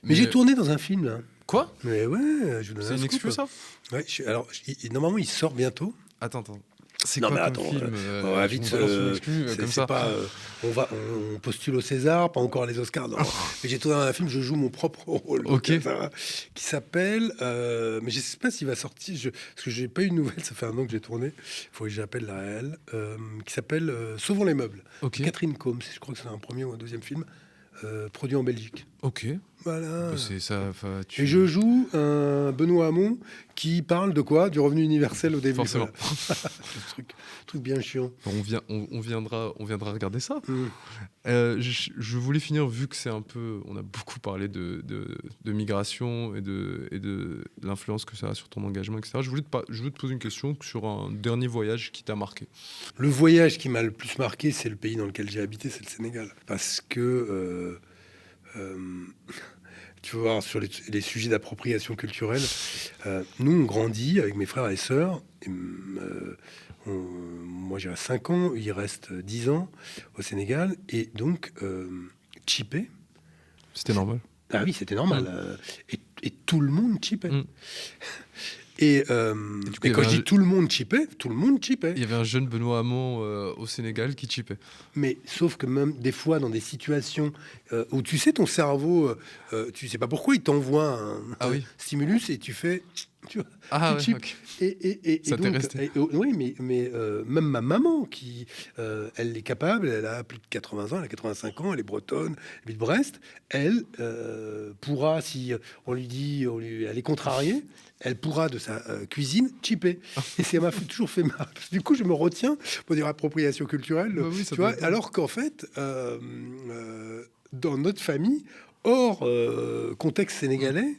A: Mais j'ai tourné dans un film, là.
B: Quoi?
A: Mais ouais, je vous donne
B: C'est
A: un
B: une
A: scoop.
B: excuse, ça?
A: Ouais, normalement, il sort bientôt.
B: Attends. C'est
A: Non,
B: quoi
A: mais
B: comme
A: attends,
B: film
A: on va vite,
B: comme ça.
A: pas, on postule au César, pas encore les Oscars. Non. Mais j'ai tourné dans un film, je joue mon propre rôle.
B: Ok.
A: Donc, ça va, qui s'appelle, mais je sais pas s'il va sortir, parce que j'ai pas eu de nouvelles. Ça fait un an que j'ai tourné. Il faut que j'appelle la réelle, qui s'appelle Sauvons les meubles.
B: Ok.
A: Catherine Combs, je crois que c'est un premier ou un deuxième film, produit en Belgique.
B: Ok.
A: Voilà.
B: Bah, c'est ça.
A: Et je joue un Benoît Hamon qui parle de quoi? Du revenu universel au début.
B: Forcément.
A: Voilà. truc bien chiant.
B: On viendra regarder ça. Je voulais finir, vu que c'est un peu... On a beaucoup parlé de migration et de l'influence que ça a sur ton engagement, etc. Je voulais te poser une question sur un dernier voyage qui t'a marqué.
A: Le voyage qui m'a le plus marqué, c'est le pays dans lequel j'ai habité, c'est le Sénégal. Parce que... tu vas voir, sur les sujets d'appropriation culturelle, nous, on grandit avec mes frères et sœurs. Moi, j'ai 5 ans, il reste 10 ans au Sénégal. Et donc, chippé.
B: C'était normal.
A: Ah oui, c'était normal. Et tout le monde chippait. Et quand je dis tout le monde chippait,
B: Il y avait un jeune Benoît Hamon au Sénégal qui chippait.
A: Mais sauf que même des fois, dans des situations où tu sais, ton cerveau, tu sais pas pourquoi, il t'envoie un stimulus et tu fais... Tu vois,
B: ah
A: tu
B: ouais, ok.
A: Et
B: ça
A: donc,
B: t'est resté.
A: Oui, mais même ma maman, qui elle est capable, elle a plus de 80 ans, elle a 85 ans, elle est bretonne, elle vit de Brest, elle pourra, si on lui dit, elle est contrariée, elle pourra de sa cuisine chipper. Et ça m'a toujours fait mal. Du coup, je me retiens pour dire appropriation culturelle,
B: Bah oui,
A: tu vois, alors qu'en fait, dans notre famille, hors contexte sénégalais,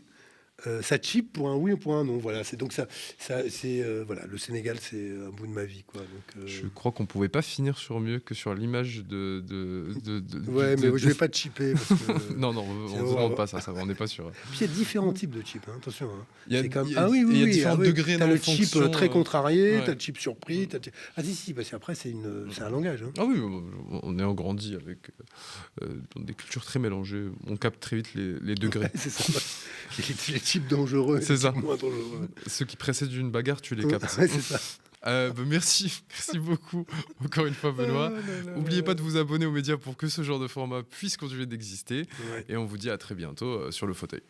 A: ça chip pour un oui ou pour un non. Voilà, c'est donc ça c'est voilà, le Sénégal, c'est un bout de ma vie, quoi. Donc,
B: je crois qu'on pouvait pas finir sur mieux que sur l'image
A: mais je vais pas te chipper parce que
B: non, on ne demande pas ça va, on n'est pas sûr.
A: Puis il y a différents types de chips, hein, attention. Hein.
B: Il y a
A: différents
B: degrés
A: t'as le chip
B: fonction,
A: très contrarié,
B: ouais.
A: t'as le chip surpris, si, parce qu'après c'est un langage. Hein.
B: Ah oui, on est en grandi avec dans des cultures très mélangées. On capte très vite les degrés.
A: Ouais, c'est ça. Les chips dangereux,
B: c'est ça.
A: Moins dangereux.
B: Ceux qui précèdent une bagarre, tu les captes.
A: Ouais, c'est ça.
B: Merci beaucoup encore une fois, Benoît. N'oubliez pas de vous abonner aux médias pour que ce genre de format puisse continuer d'exister. Ouais. Et on vous dit à très bientôt sur le fauteuil.